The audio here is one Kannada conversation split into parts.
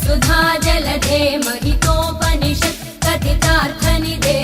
सुधा जलधे महितोपनिषत् कथितार्थनिधे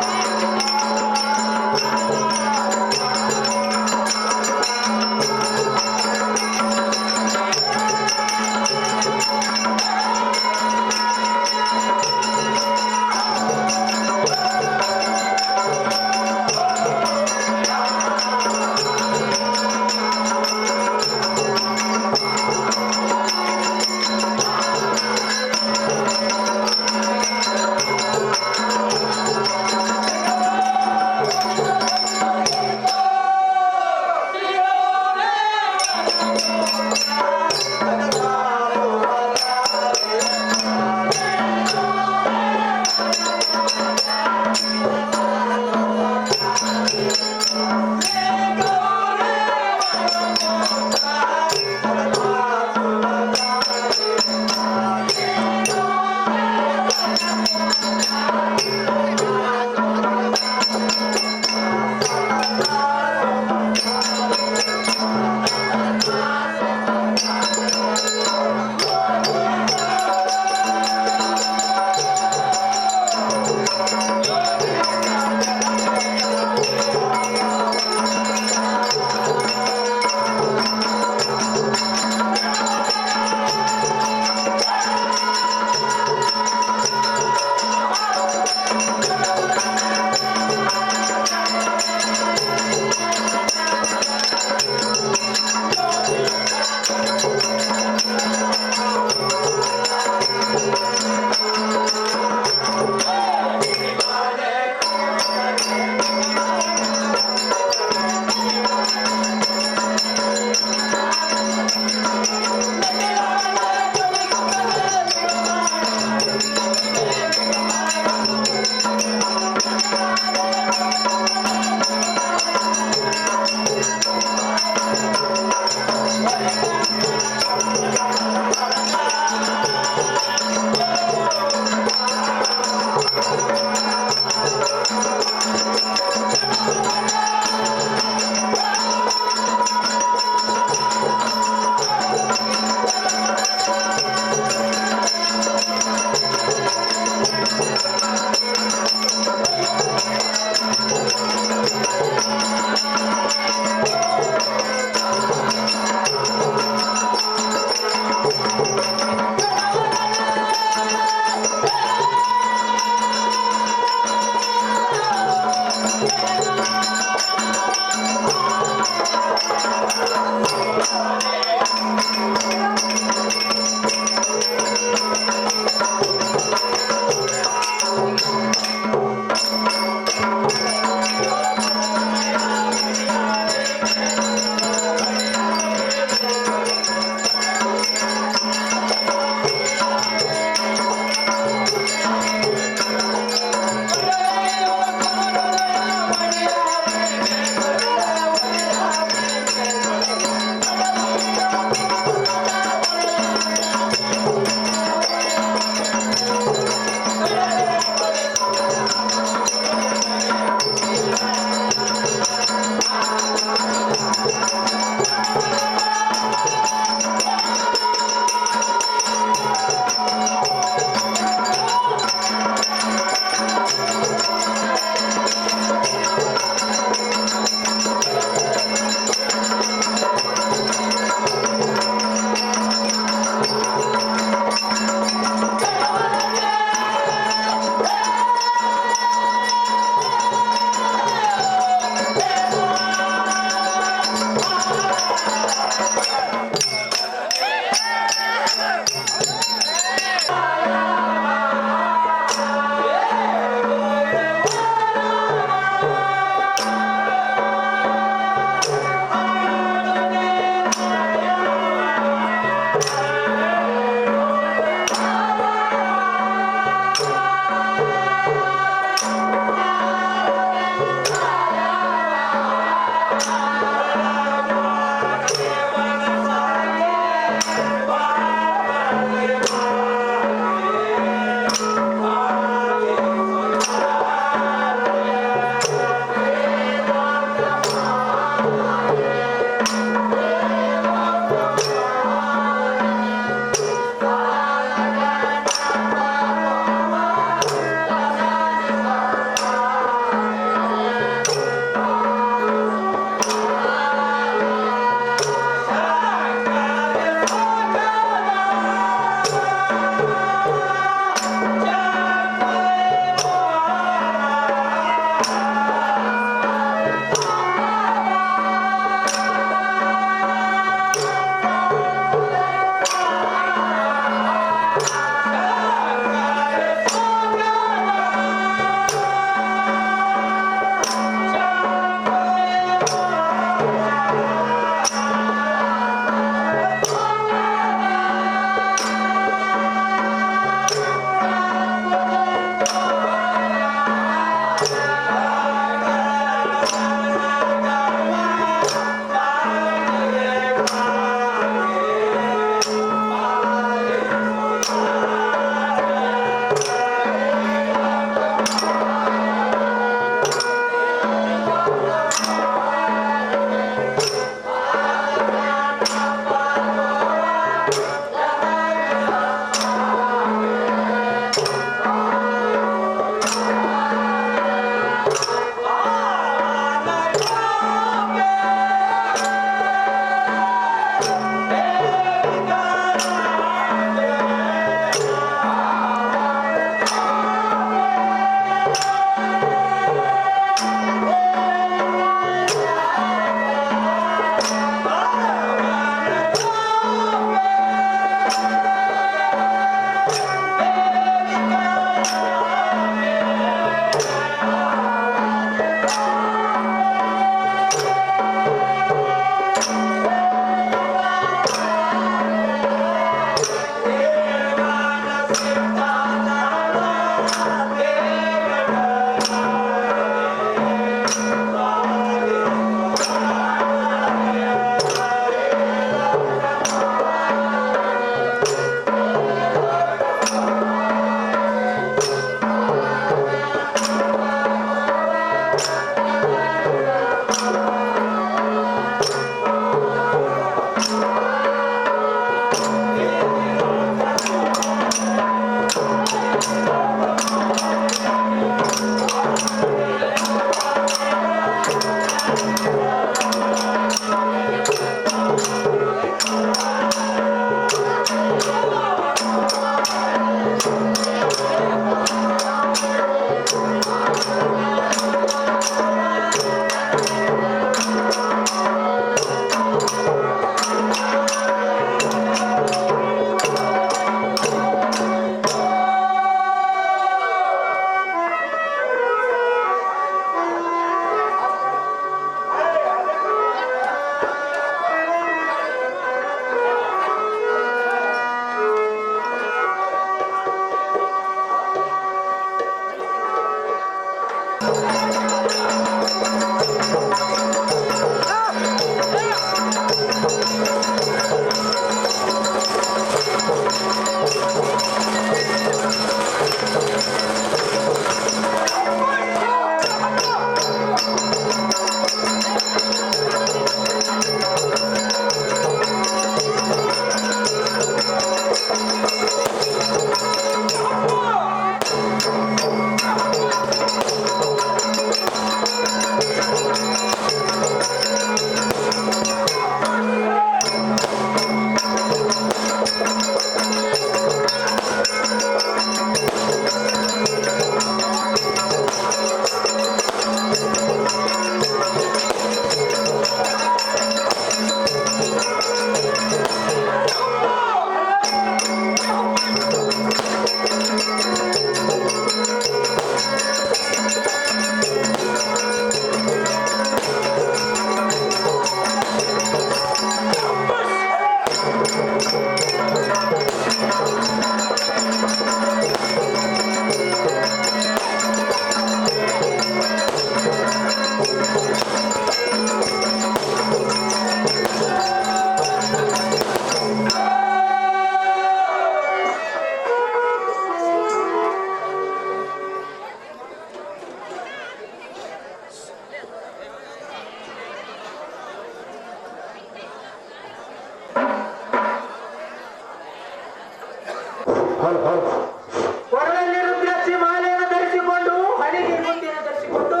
ಕೊರಳಲ್ಲಿ ರುದ್ರಾಕ್ಷಿ ಮಾಲೆಯನ್ನು ಧರಿಸಿಕೊಂಡು ಹಣೆಗೆ ಮುತ್ತಿಯನ್ನು ಧರಿಸಿಕೊಂಡು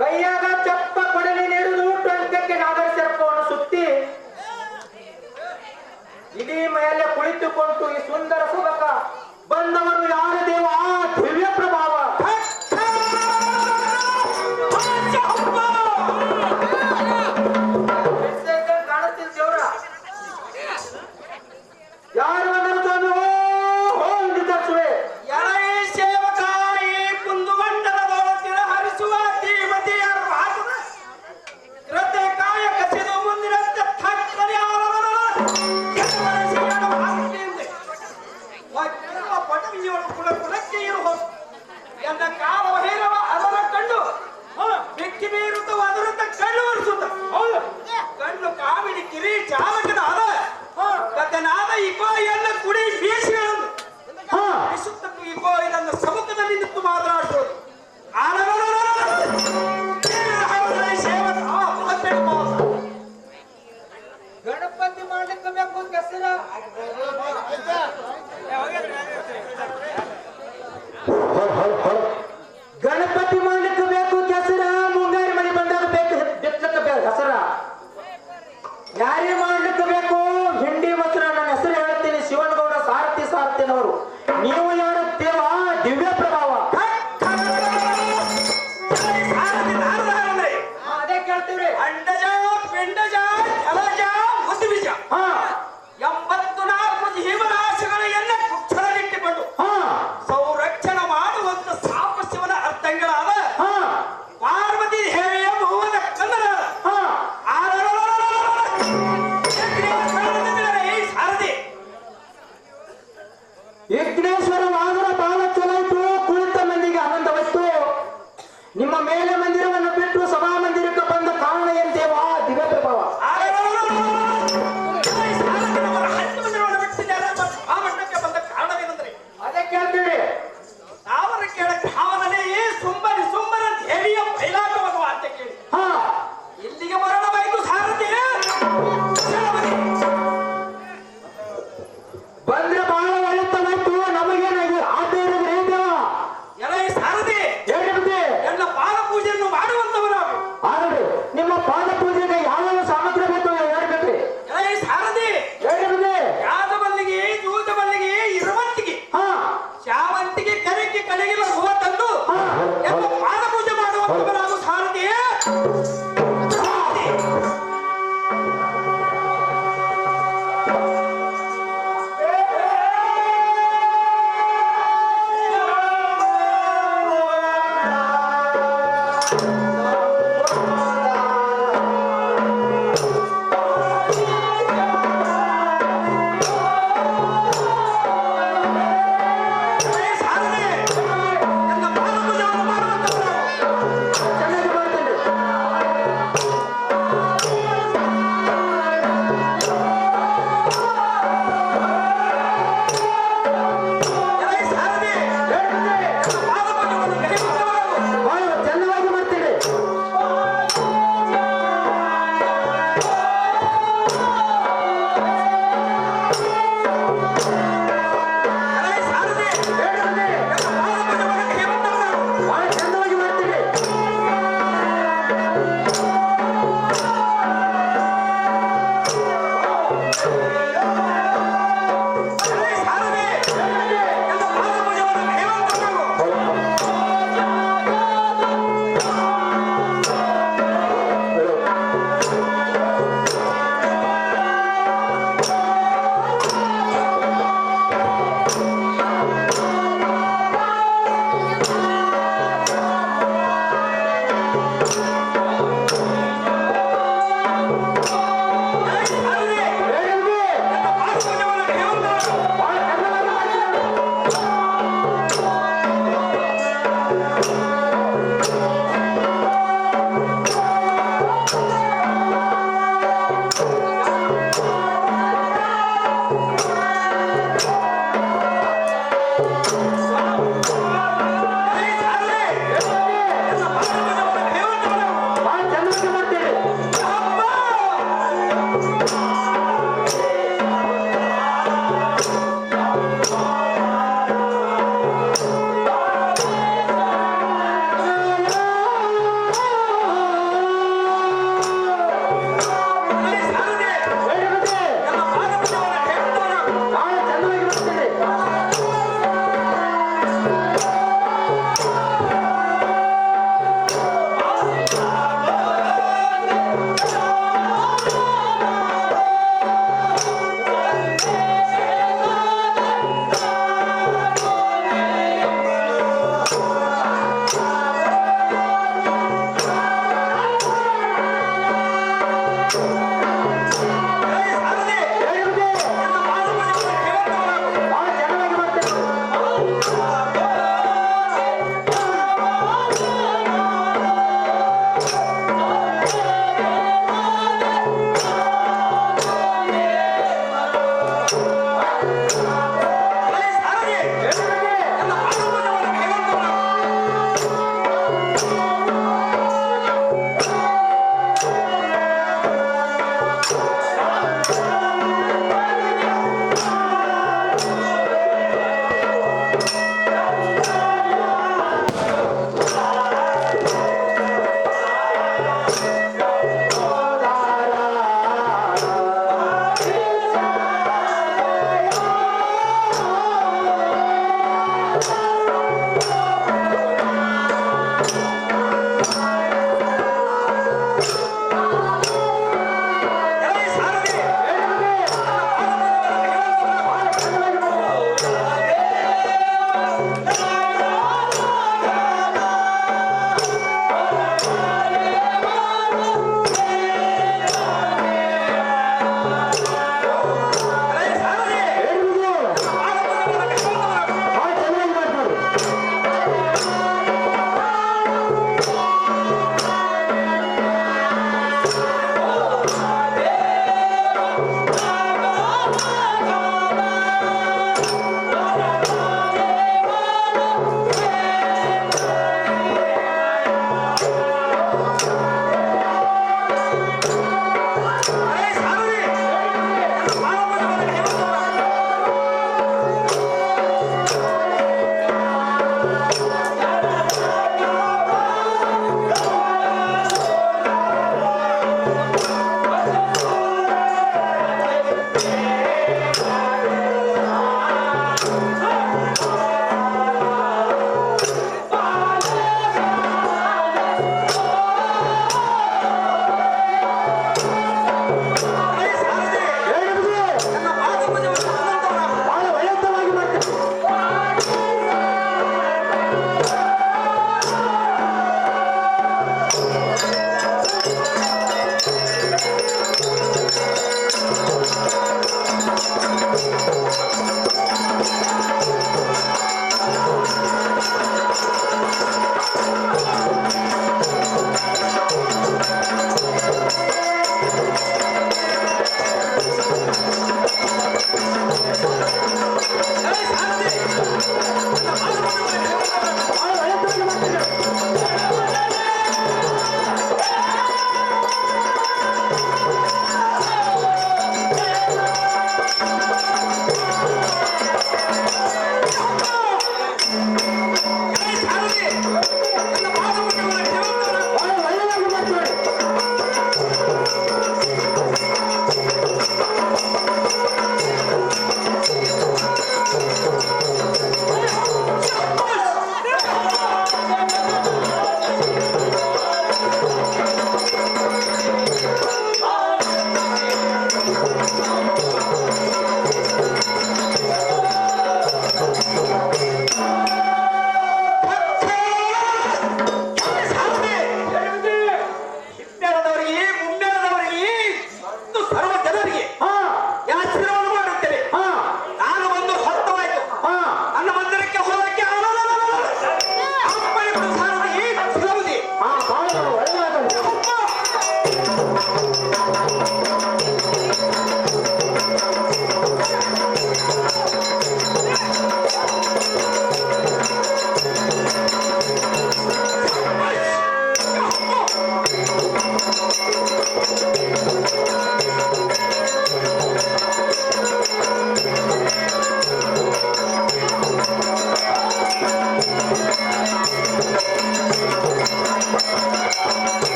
ಕೈಯಾಗ ಚಪ್ಪ ಕೊಡಲಿ ನೀಡುವುದು ಟೊಂಕಕ್ಕೆ ನಾಗರ ಸರ್ಪವನ್ನು ಸುತ್ತಿ ಇಡೀ ಮೇಲೆ ಕುಳಿತುಕೊಂಡು ಈ ಸುಂದರ ಸುಬಕ ಬಂದವರು ಯಾರು ದೇವ ದಿವ್ಯ ಪ್ರಭಾವ ಕಾಣುತ್ತಿಲ್ಲ ದೇವ್ರ ಯಾರು ಬಂದರು ಸ್ವಾಮಿ ಹರಿಸುವೆ ಎಳೈ ಸೇವಕಾಯಿ ಕುಂದುಮಂಡಲದೊಳಗಿರ ಹರಿಸುವ ಧೀಮತಿ ರತೆ ಕಾಯ ಕಸಿದು ಮುಂದಿನಂತೆ ಥಕ್ಕನೆ ಪಟವಿಯವರು ಕುಲ ಕುಲಕ್ಕೆ ಇರಬಹುದು ಎಂದ ಕಾಲ ಹೇರವ ಅದರ ಕಂಡು ಬೆಕ್ಕಿ ಬೀರುತ್ತ ಅದರಂತ ಕಣ್ಣು ಒರೆಸುತ್ತ ಕಣ್ಣು ಕಾಮಿಡಿ ಕಿರಿ ಚಾಲಕನ ಅದ ಕಥನಾದ ಇಕೋ ಎಲ್ಲ ಕುಡಿ ಬೀಸಿಗಳನ್ನು ವಿಶುದ್ಧಕ್ಕೂ ಇಕೋ ಇದನ್ನು ಸಮ್ಮುಖದಲ್ಲಿ ನಿಂತು ಮಾತನಾಡುವುದು ಗಣಪತಿ ಮಾಡ್ಲಿಕ್ಕೆ ಬೇಕು ಹೆಸರ ಗಣಪತಿ ಮಾಡ್ಲಿಕ್ಕೆ ಬೇಕು ಕೆಸರ ಮುಂಗಾರಿ ಮಳೆ ಬಂದಾಗ ಬೇಕು ಬಿತ್ತಕ್ಕೆ ಬೇಕು ಹೆಸರ ಯಾರೇ ಮಾಡ್ಲಿಕ್ಕೆ ಬೇಕು ಹಿಂಡಿ ಮೊಸರ ನನ್ನ ಹೆಸರು ಹೇಳ್ತೀನಿ ಶಿವನಗೌಡ ಸಾರಥಿನವರು ನೀವು ಯಾರು ದೇವ ದಿವ್ಯ ಪ್ರಭಾವ ಅದೇ ಕೇಳ್ತೀವ್ರಿ ಅಂಡಜ ಪಿಂಡಜ ಜಲಜ ಮುದ್ವಿಜ 84 ಜೀವರಾಶಿಗಳನ್ನು ಕುಕ್ಷರಲ್ಲಿಟ್ಟುಕೊಂಡು ಸಂರಕ್ಷಣೆ ಮಾಡುವಂತ ಸಾಪಸ್ಯವನ ಅರ್ಥಗಳಾದ ಪಾರ್ವತಿ ದೇವಿಯ ಭುವನ ಕನ್ನಡ ಸಾರಥಿ ವಿಘ್ನೇಶ್ವರ ವಾದನ ಬಹಳ ಚಲಾಯಿತು ಕುಳಿತ ಮಂದಿಗೆ ಆನಂದವಿತ್ತು ನಿಮ್ಮ ಮೇಲೆ ಮಂದಿರವನ್ನು ಬಿಟ್ಟು ಸಭಾ ಮಂದಿರಕ್ಕೆ ಬಂದ ಕಾರಣ ಎಂದೇವಾ ದಿವ್ಯ ಪ್ರಭಾವ ಬಂದ ಕಾರಣವೇನೆಂದ್ರೆ ಅದೇ ಕೇಳ್ತೀವಿ ತಾವರ ಕೇಳ ಕಾವಲನೇ ಸುಂಬರ ದೇವಿಯ ಬಯಲಾಟವಾಗುವ ಅಂತ ಕೇಳಿ ಇಲ್ಲಿಗೆ ಬರಬೇಕು ಸಾರಥಿ ಬಂದ್ರೆ ಬಹಳ ಒಳ್ಳೆತನಾಯ್ತು ನಮಗೇನಾಗಿ ಆದ್ಯ ಇರೋದ್ರಿ ದೇವ ಎಲೈ ಸಾರಥಿ ಹೇಳಿಬಿಟ್ಟೆ ಎಲ್ಲ ಪಾದ ಪೂಜೆಯನ್ನು ಮಾಡುವಂತವರು ಆದ್ರೆ ನಿಮ್ಮ ಪಾದ ಪೂಜೆಗೆ ಯಾವ್ಯಾವ ಸಾಮಗ್ರಿ ಬೇಕು ಹೇಳ್ಬೇಕ್ರಿ ಎಲೈ ಸಾರಥಿ ಹೇಳಿಬಿಟ್ಟೆ ಯಾದ ಮಲ್ಲಿಗೆ ದೂತ ಮಲ್ಲಿಗೆ ಇರುವಂತಿಗೆ ಶಾವಂತಿಗೆ ಕರೆಗೆ ಕಲೆಗಿಲ್ಲ ಹೂವ ತಂದು ಎಲ್ಲ ಪಾದ ಪೂಜೆ ಮಾಡುವಂತವರಾಗು ಸಾರಥಿ ಚೆನ್ನಾಗಿ ಮಾಡ್ತೇನೆ ಬಹಳ ಚೆನ್ನಾಗಿ ಮಾಡ್ತೇನೆ ಬಹಳ ಚೆನ್ನಾಗಿ ಮಾಡ್ತೇನೆ Oh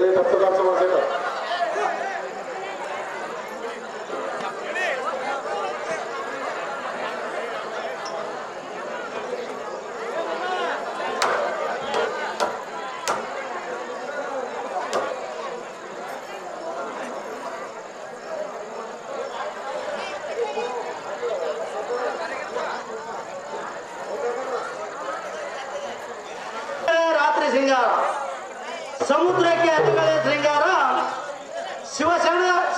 गेले दत्तदाचं वाचायचं ರಾತ್ರಿ ಶೃಂಗಾರ ಸಮುದ್ರಕ್ಕೆ ಅತಿಗಳೇ ಶೃಂಗಾರ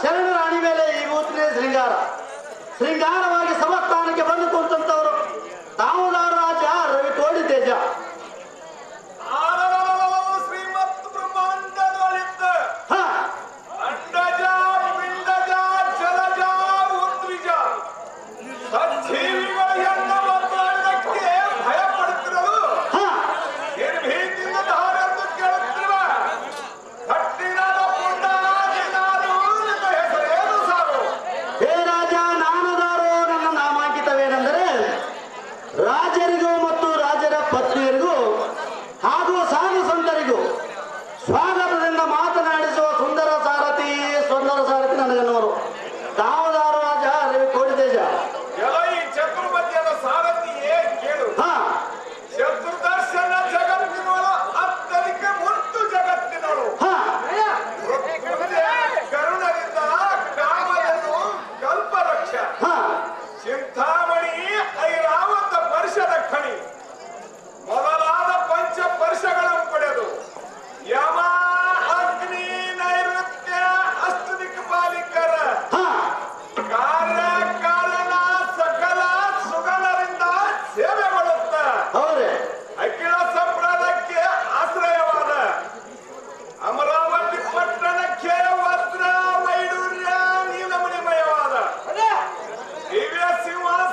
ಶರಣರ ಅಣಿ ಮೇಲೆ ಈ ಮೂತಿನೇ ಶೃಂಗಾರವಾಗಿ ಸಮಸ್ಥಾನಕ್ಕೆ ಬಂದು ಕುಂತಂತವರು ದಾಮೋದರ ರಾಜ ರವಿ ಕೋಡಿ ತೇಜ ಶ್ರೀಮತ್ ಬ್ರಹ್ಮಾಂಡದೊಳಿದ್ದ ಹ ಅಂಡಜ ಪಿಂಡಜ ಜಲಜ ಉದ್ವಿಜ ಸಜ್ಜೀವಿಗಳ ಹೆಣ್ಣ ಮಾತಾಡಕ್ಕೆ ಭಯ ಪಡುತ್ತಿರಲು ಹ ನಿರ್ಭೀತಿಯಿಂದ ಧಾರೆಂದು ಕೇಳುತ್ತಿರುವ ಕಟ್ಟಿಡದ ಪುಟ್ಟ ದಿನಾರು ನಿನ್ನ ಹೆಸರೇನು ಸಾರು ಹೇ ರಾಜ ನಾನದಾರೋ ನನ್ನ ನಾಮಾಂಕಿತವೇನೆಂದರೆ ರಾಜರಿಗೂ ಮತ್ತು ರಾಜರ ಪತ್ನಿಯರಿಗೂ ಹಾಗೂ ಸಾಧು ಸಂತರಿಗೂ ಸ್ವಾಗತದಿಂದ ಮಾತನಾಡಿಸುವ ಸುಂದರ ಸಾರಥಿ ನನಗನ್ನವರು ದಾಮೋದರ ರಾಜ ರವಿ ಕೋಡಿ ತೇಜ ಎಲ್ಲ ಈ ಚತುರ್ಮಧ್ಯದ ಸಾರಥಿಯೇ ಕೇಳು ಹ ಚತುರ್ದರ್ಶನ ಜಗತ್ತಿನೋಳು ಅತ್ಯಧಿಕ ಮುತ್ತು ಜಗತ್ತಿನೋಳು ಹ ಕರುಣದಿಂದ ಕಾಮಧೇನು ಕಲ್ಪವೃಕ್ಷ ಹ ಚಿಂತಾಮಣಿ ಐರಾವತ ವರ್ಷದ ಖಣಿ ಮೊದಲಾದ ಪಂಚ ವರ್ಷಗಳನ್ನು ಪಡೆದು ಯಮ ಅಗ್ನಿ ನೈಋತ್ಯ ಅಷ್ಟದಿಕ್ಪಾಲಿಕರ ಹ ಕಾರ್ಯ ಕಾರಣ ಸಕಲ ಸುಗಣರಿಂದ ಸೇವೆ ಮಾಡುತ್ತ ಹೌದೇ ಅಖಿಲ ಸಂಪ್ರದಾಯಕ್ಕೆ ಆಶ್ರಯವಾದ ಅಮರಾವತಿ ಪಟ್ಟಣಕ್ಕೆ ವಜ್ರ ವೈಡೂರ್ಯ ನೀಲಮಣಿಮಯವಾದ ದಿವ್ಯ ಸಿಂಹಾಸನ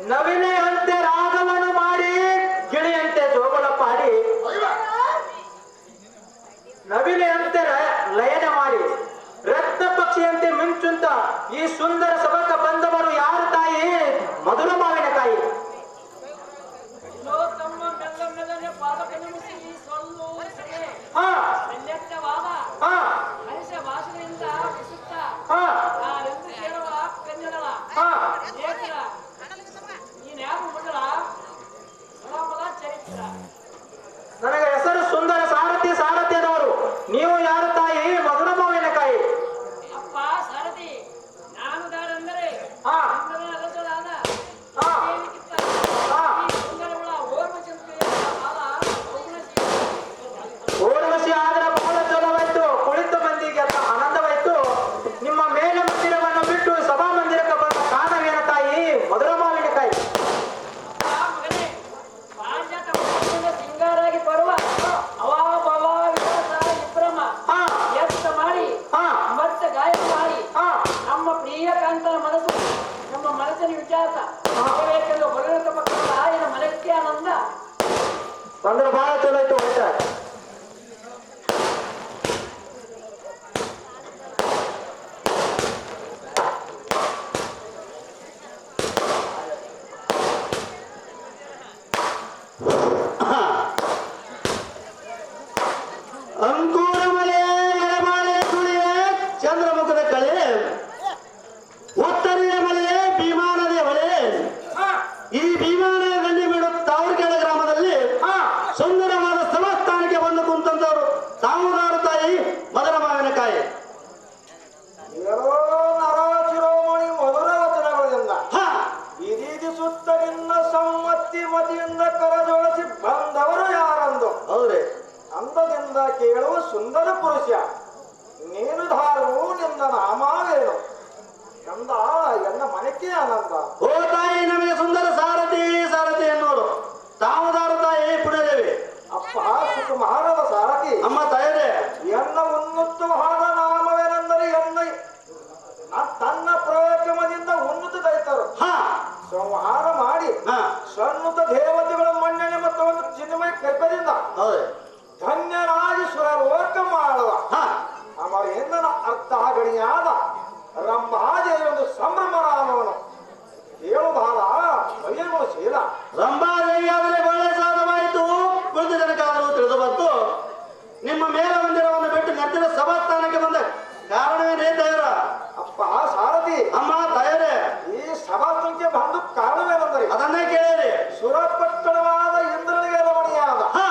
ನವಿಲೆಯಂತೆ ರಾಗವನ್ನು ಮಾಡಿ ಗಿಳಿಯಂತೆ ಜೋಗುಳ ಪಾಡಿ ನವಿಲೆಯಂತೆ ಲಯನ ಮಾಡಿ ರತ್ನ ಪಕ್ಷಿಯಂತೆ ಮಿಂಚುಂತ ಈ ಸುಂದರ ಸಭಕ ಬಂದವರು ಯಾರು ತಾಯಿ? ಮಧುರ ಮಾವಿನಕಾಯಿ. ಹಾ ಹಾ ಹಾ ಹಾ ನನಗೆ ಹೆಸರು ಸುಂದರ ಸಾರಥಿ ಸಾರಥ್ಯದವರು. ನೀವು ಯಾರು ತಾಯಿ? ಮಧುರ ಮಾವಿನಕಾಯಿ. ಹಾ ಹಾ ಹಾ ಓರ್ವಶಿ ಆದ್ರೆ ಬಹಳ ಚಲೋವಾಯ್ತು. ಕುಳಿತ ಮಂದಿಗೆ ಆನಂದವಾಯ್ತು. ನಿಮ್ಮ ಮೇಲೆ ಮಂದಿರವನ್ನು ಬಿಟ್ಟು ಸಭಾ ಮಂದಿರಕ್ಕೆ ಬಂದ ಕಾರಣವೇನು ತಾಯಿ? ಮಧುರ ಮಾವಿನಕಾಯಿ. ಸಿಂಗಾರಾಗಿ ಬರುವ ಅವಾಬವ ವಿಲಾಸ ವಿಭ್ರಮ ಹಾ ಎತ್ತ ಮಾಡಿ ಹಾ ಮತ್ತೆ ಗಾಯನ ಮಾಡಿ ಹಾ ನಮ್ಮ ಪ್ರಿಯ ಕಾಂತನ ಮನಸ್ಸು ನಮ್ಮ ಮನಸ್ಸಿನ ವಿಚಾರ ಬೇಕೆಂದು ಹೊರಟ ಮಕ್ಕಳ ಆಯನ ಮನಕ್ಕೆ ಆನಂದ ಅಂದ್ರೆ ಬಹಳ ಚಲೋ ಆಯ್ತು. ಹೋಯ್ತಾ ಅಂಕೂರ ಮಲೆ ಎಡಮಾಳೆ ಸುಳಿಯೇ ಚಂದ್ರಮುಖದ ಕಳೆ ಉತ್ತರೀಯ ಮಲೆ ಭೀಮಾನದಿ ಹೊಳೆ. ಈ ಭೀಮಾನದ ಗಂಡಿ ಬೀಡು ತಾವರ್ಕೆರೆ ಗ್ರಾಮದಲ್ಲಿ ಸುಂದರವಾದ ಸಮಸ್ಥಾನಕ್ಕೆ ಬಂದು ಕುಂತಂತವರು ತಾವುದಾರು ತಾಯಿ ಮಧುರ ಮಾವಿನಕಾಯಿ. ಶಿರೋಮಣಿ ಮಧುರ ವಚನಗಳಿಂದ ಹಾ ಇದೀದಿ ಸುತ್ತಲಿಂದ ಸಮ್ಮತಿ ಮತಿಯಿಂದ ಕರಜೋಡಿಸಿ ಬಂದವರು ಯಾರಂದು ಹೌದ್ರಿ. ಅಂದದಿಂದ ಕೇಳುವ ಸುಂದರ ಪುರುಷ ನೀನು ಧಾರು ನಿನ್ನ ನಾಮಾವೇನು ಎಂದ ಎನ್ನ ಮನಕ್ಕೆ ಆನಂದ. ಓ ತಾಯಿ ನಮಗೆ ಸುಂದರ ಸಾರಥಿ ಸಾರಥಿ ಎನ್ನುವರು ತಾವುದಾರು ತಾಯಿ ಪುಣ್ಯದೇವಿ. ಅಪ್ಪ ಸುಕುಮಾರವ ಸಾರಥಿ ಅಮ್ಮ ತಾಯರೇ ಎನ್ನ ಉನ್ನತವಾದ ನಾಮವೇನೆಂದರೆ ಎನ್ನ ತನ್ನ ಪ್ರಯೋಗದಿಂದ ಉನ್ನತ ದೈತರು ಹಾ ಸಂಹಾರ ಮಾಡಿ ಹಾ ಸನ್ನುತ ದೇವತೆಗಳ ಮನ್ನಣೆ ಮತ್ತು ಒಂದು ಚಿನ್ಮಯ ಕೃಪದಿಂದ ಹೌದು ಧನ್ಯರಾಗಿ ಸುರಲೋಕ ಮಾಡುವ ಹಾ ಅಮರೇಂದ್ರನ ಅರ್ಥ ಗಣಿಯಾದ ರಂಭಾದೇವಿ ಒಂದು ಸಂಭ್ರಮ ನಾಮವನು ಹೇಳು ಬಹಳ ಬಯಲು ಶೀಲ. ರಂಭಾದೇವಿ ಆದರೆ ಒಳ್ಳೆ ಸಾಧವಾಯಿತು. ಕುಳಿತ ಜನಕ್ಕಾದರೂ ತಿಳಿದು ಬಂತು. ನಿಮ್ಮ ಮೇಲೆ ಮಂದಿರವನ್ನು ಬಿಟ್ಟು ನೆತ್ತಿನ ಸಭಾಸ್ಥಾನಕ್ಕೆ ಬಂದ ಕಾರಣವೇನೇ ತಯಾರ? ಅಪ್ಪ ಸಾರಥಿ ಅಮ್ಮ ತಯಾರೇ ಈ ಸಭಾಸ್ಥಾನಕ್ಕೆ ಬಂದು ಕಾರಣವೇನೆಂದರೆ ಅದನ್ನೇ ಕೇಳಿರಿ. ಸುರಪಟ್ಟಣವಾದ ಇಂದ್ರನಿಗೆ ರಮಣೀಯಾದ ಹಾ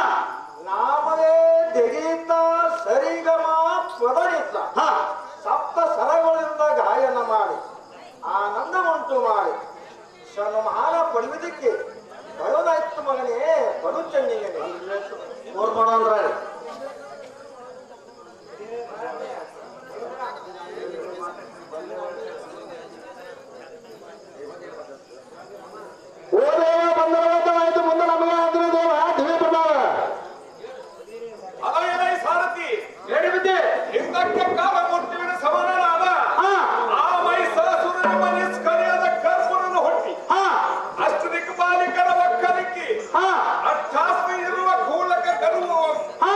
ನಾಮವೇ ತೆಗೀತ ಸರಿಗಮ ಪದನಿತ ಹಾ ಸಪ್ತ ಸರಗಳಿಂದ ಗಾಯನ ಮಾಡಿ ಆನಂದ ಉಂಟು ಮಾಡಿ ಸನ್ಮಾನ ಪಡೆಯುವುದಕ್ಕೆ ಬಯೋದಾಯ್ತು ಮಗನೇ ಬಡು ಚೆನ್ನಿಗೆ ಓರ್ಮಾಡ ಅಂದ್ರೆ ಓ ದೇವ ಬಂದವಾಯ್ತು. ಮುಂದೆ ನಮಗೆ ಅಂದ್ರೆ ದೇವ ದಿವ್ಯ ಪ್ರಭಾವ ಸಾರಥಿ ಹೇಳಿ ಬಿದ್ದೆ. ಹಿಂದಕ್ಕೆ ಕಾಲ ಮುಟ್ಟಿವಿನ ಸಮಾನನಾದ ಹಾ ಆ ಮೈಸಾಸುರನ ಮನಸ್ಕರಿಯಾದ ಕರ್ಪುರನ ಹೊಟ್ಟಿ ಹಾ ಅಷ್ಟು ದಿಕ್ಪಾಲಿಕರ ಒಕ್ಕಲಿಕ್ಕಿ ಹಾ ಅಟ್ಟಾಸ್ಮಿ ಇರುವ ಕೂಳಕ ಗರ್ವ ಹಾ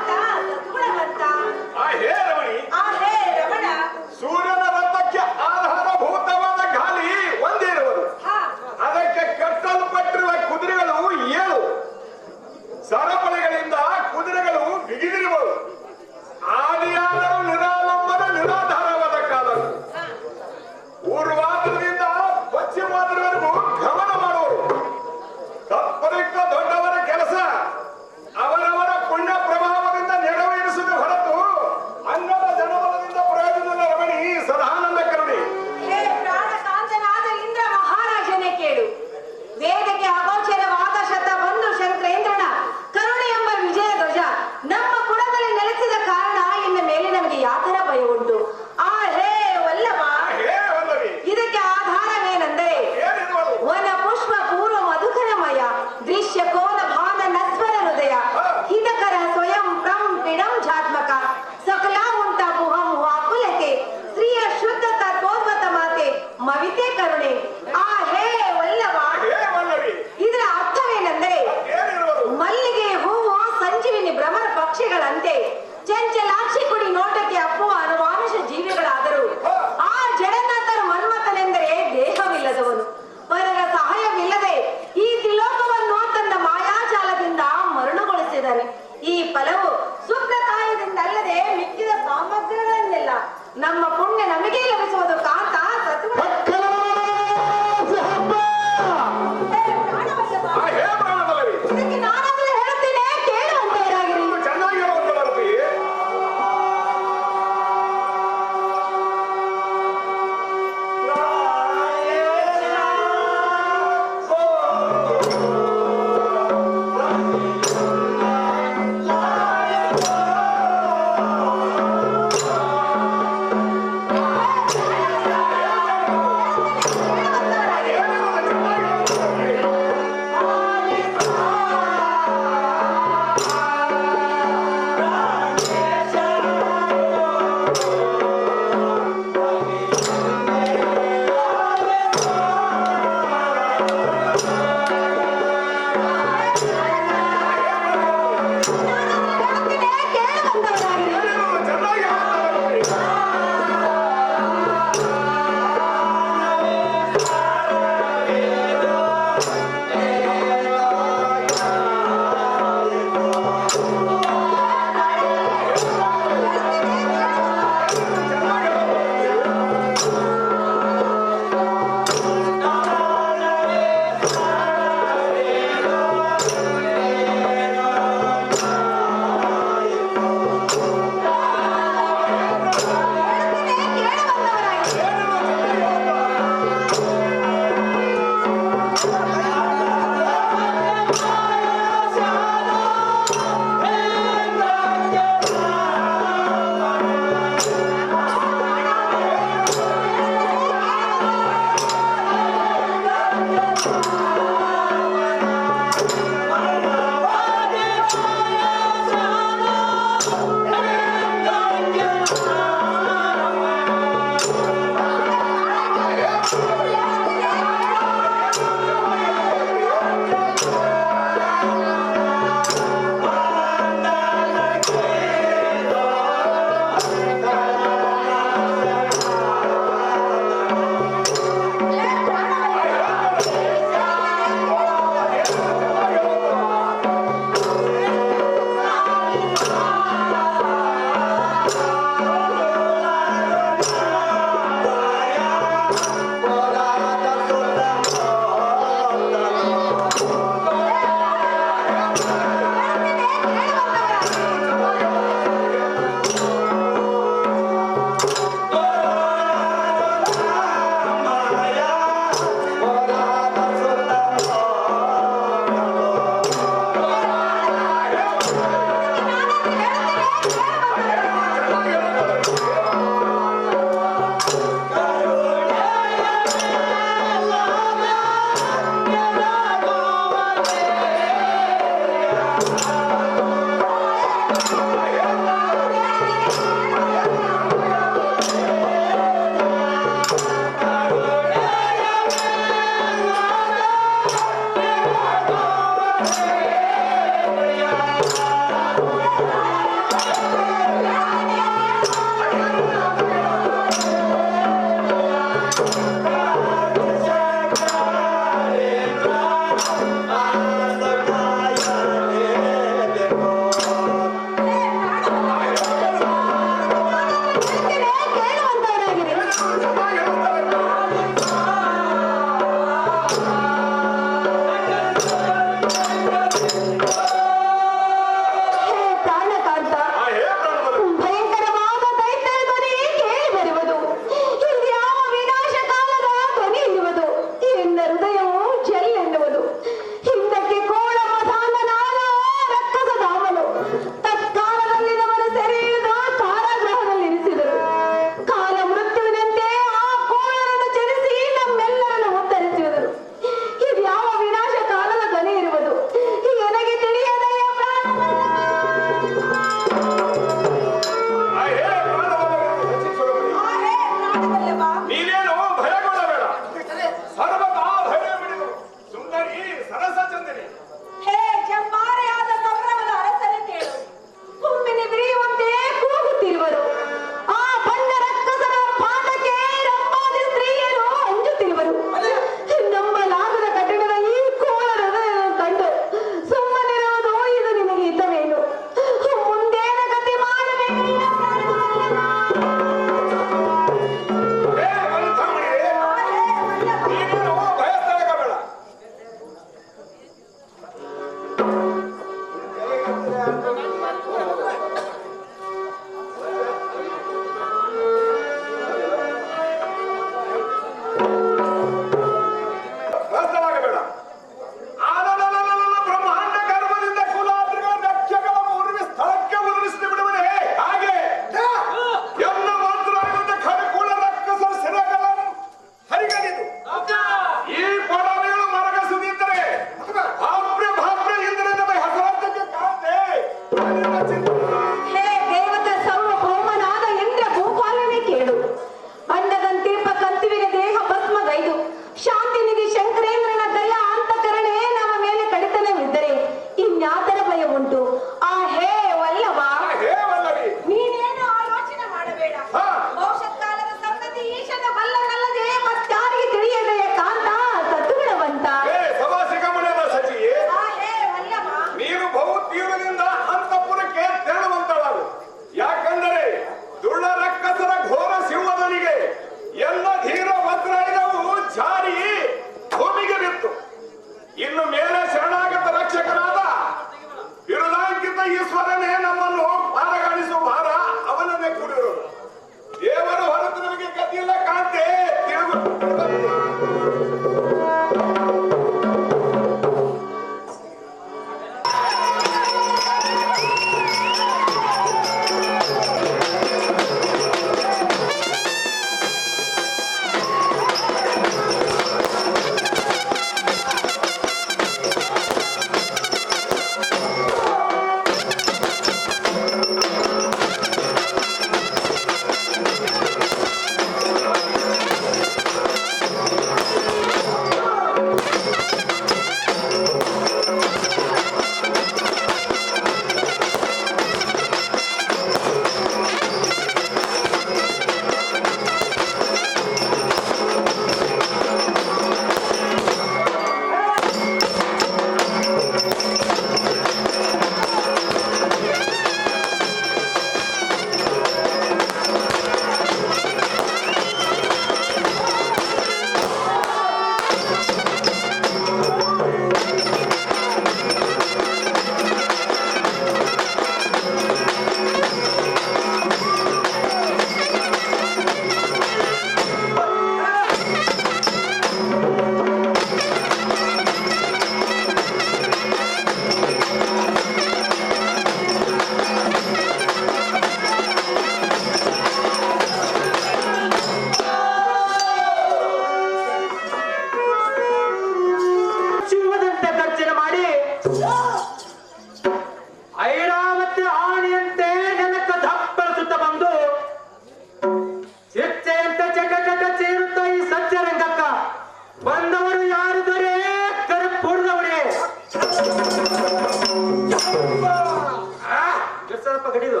ಗಡಿದು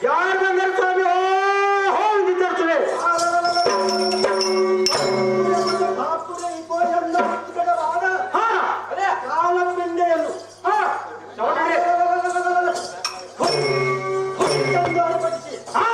ಯಾರು ಬಂದರು ಸ್ವಾಮಿ ಹೋ ವಿಚಾರಿಸುವೆ ಹಾ ಕಾಲಪಿಂಡೆಯನ್ನು ನೋಡ್ರಿ ಹಾ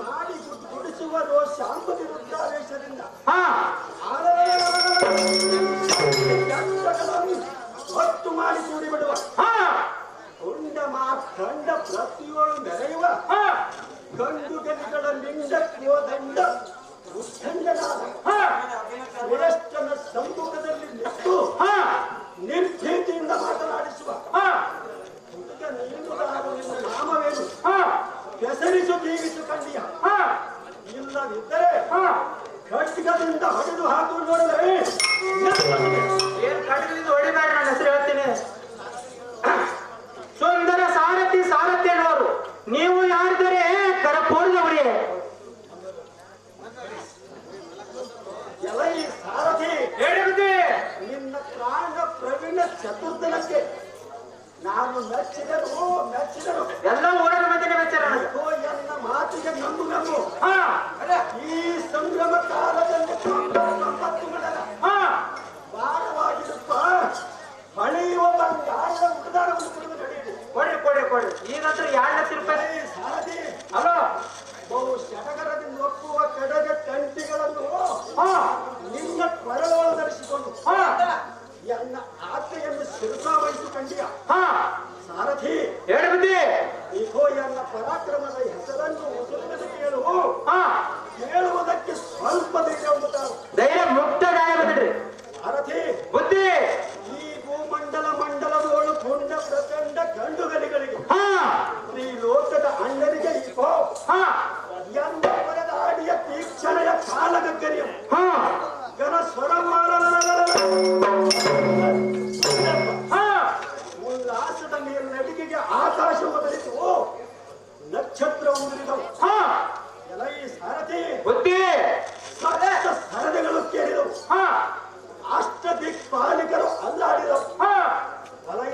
ಮಾಡಿ ಗುಡಿಸುವರು ಶಾಂತ ವಿರುದ್ಧಾವೇಶದಿಂದ ಹೊತ್ತು ಮಾಡಿ ಕೂಡಿ ಬಿಡುವ ಕೊಂಡ ಮಾತಂಡ ಪ್ರತಿಯೊಳು ಮೆರೆಯುವ ಗಂಡು ಗಲಿಗಳ ಲಿಂಗಕ್ಕೋ ದಂಡ ಉತ್ತಂಡನಾದ ಶ್ರೇಷ್ಠನ ಸಮ್ಮುಖದಲ್ಲಿ ನಿಂತು ನಿರ್ಭೀತಿಯಿಂದ ಮಾತನಾಡಿಸುವ ಹುಡುಗ ನೀಡುವುದಾದ ನಿನ್ನ ನಾಮವೇನು ಹೆಸರಿಸು ಜೀವಿಸು ಕಂಡಿಯ ಇಲ್ಲದಿದ್ದರೆ ಖಡ್ಗದಿಂದ ಹೊಡೆದು ಹಾಕು ನೋಡಿದರೆ ಏನ್ ಕಡಿದಿಂದ ಹೊಡಿಬೇಡ ನನ್ನ ಹೆಸರು ಹೇಳ್ತೀನಿ ಸುಂದರ ಸಾರಥಿ ಸಾರಥಿ ಅನ್ನೋರು ನೀವು ಯಾರಿದ್ದಾರೆ ಕರಪೂರ್ಣವರೇ ಎಲೈ ಸಾರಥಿ ಹೇಳಿದ್ದೆ ನಿನ್ನ ಪ್ರಾಣ ಪ್ರವೀಣ ಚತುರ್ದನಕ್ಕೆ ನಾನು ಮೆಚ್ಚಿದರು ಎಲ್ಲ ಊರನ ಮಂದಿಗೆ ಮೆಚ್ಚಾರ ಎನ್ನ ಮಾತಿಗೆ ನಂಬು ಹಾ ಈ ಸಂಭ್ರಮ ಕಾಲದಲ್ಲಿ ಸಂಪತ್ತು ಮಾಡಲ್ಲ ಭಾರವಾಗಿರುತ್ತ ಹೊಳೆಯುವ ಬಂಗಾಳ ಉಪದಾರವನ್ನು ಕುಡಿದು ನಡೆಯಿರಿ ಕೊಡಿ ಈಗಂತೂ 2 ಲಕ್ಷ ರೂಪಾಯಿ ಸಾರಥಿ ಅಲೋ ಬಹು ಸಡಗರದಿಂದ ಒಪ್ಪುವ ಕಡಗ ತಂಟಿಗಳನ್ನು ಹಾ ನಿನ್ನ ಕೊರಳೊಳ ಧರಿಸಿಕೊಂಡು ಹಾ ಎನ್ನ ಆಕೆಯನ್ನು ಶಿರಸಾವಹಿಸಿ ಕಂಡಿಯ ಹಾ ಸಾರಥಿ ಹೇಳಿದ್ದೆ ಈಗೋ ಎನ್ನ ಪರಾಕ್ರಮದ ಹೆಸರನ್ನು ಉಸುರಿನಲ್ಲಿ ಕೇಳು ಹಾ ಕೇಳುವುದಕ್ಕೆ ಸ್ವಲ್ಪ ಧೈರ್ಯ ಉಂಟಾರು ಧೈರ್ಯ ಮುಕ್ತ ಗಾಯ ಬಂದ್ರಿ ಸಾರಥಿ ಬುದ್ಧಿ ಈ ಮಂಡಲದೋಳು ಪುಂಡ ಪ್ರಚಂಡ ಗಂಡುಗಲಿಗಳಿಗೆ ಹಾ ಈ ಲೋಕದ ಅಣ್ಣರಿಗೆ ಈಗೋ ಹಾ ಎಂದ ಪರದಾಡಿಯ ತೀಕ್ಷಣೆಯ ಕಾಲಗಗ್ಗರಿಯ ಹಾ ಗನ ಸ್ವರಮಾಲ ಹಾ ಉಲ್ಲಾಸದ ಮೇಲ್ನಡಿಗೆಗೆ ಆಕಾಶ ಒದರಿತು ನಕ್ಷತ್ರ ಉದುರಿದವು ಹಾ ಎಲೈ ಸಾರಥಿ ಬುದ್ಧಿ ಸಪ್ತ ಸರದಿಗಳು ಕೇಳಿದವು ಹಾ ಅಷ್ಟ ದಿಕ್ಪಾಲಿಕರು ಅಲ್ಲಾಡಿದವು ಹಾ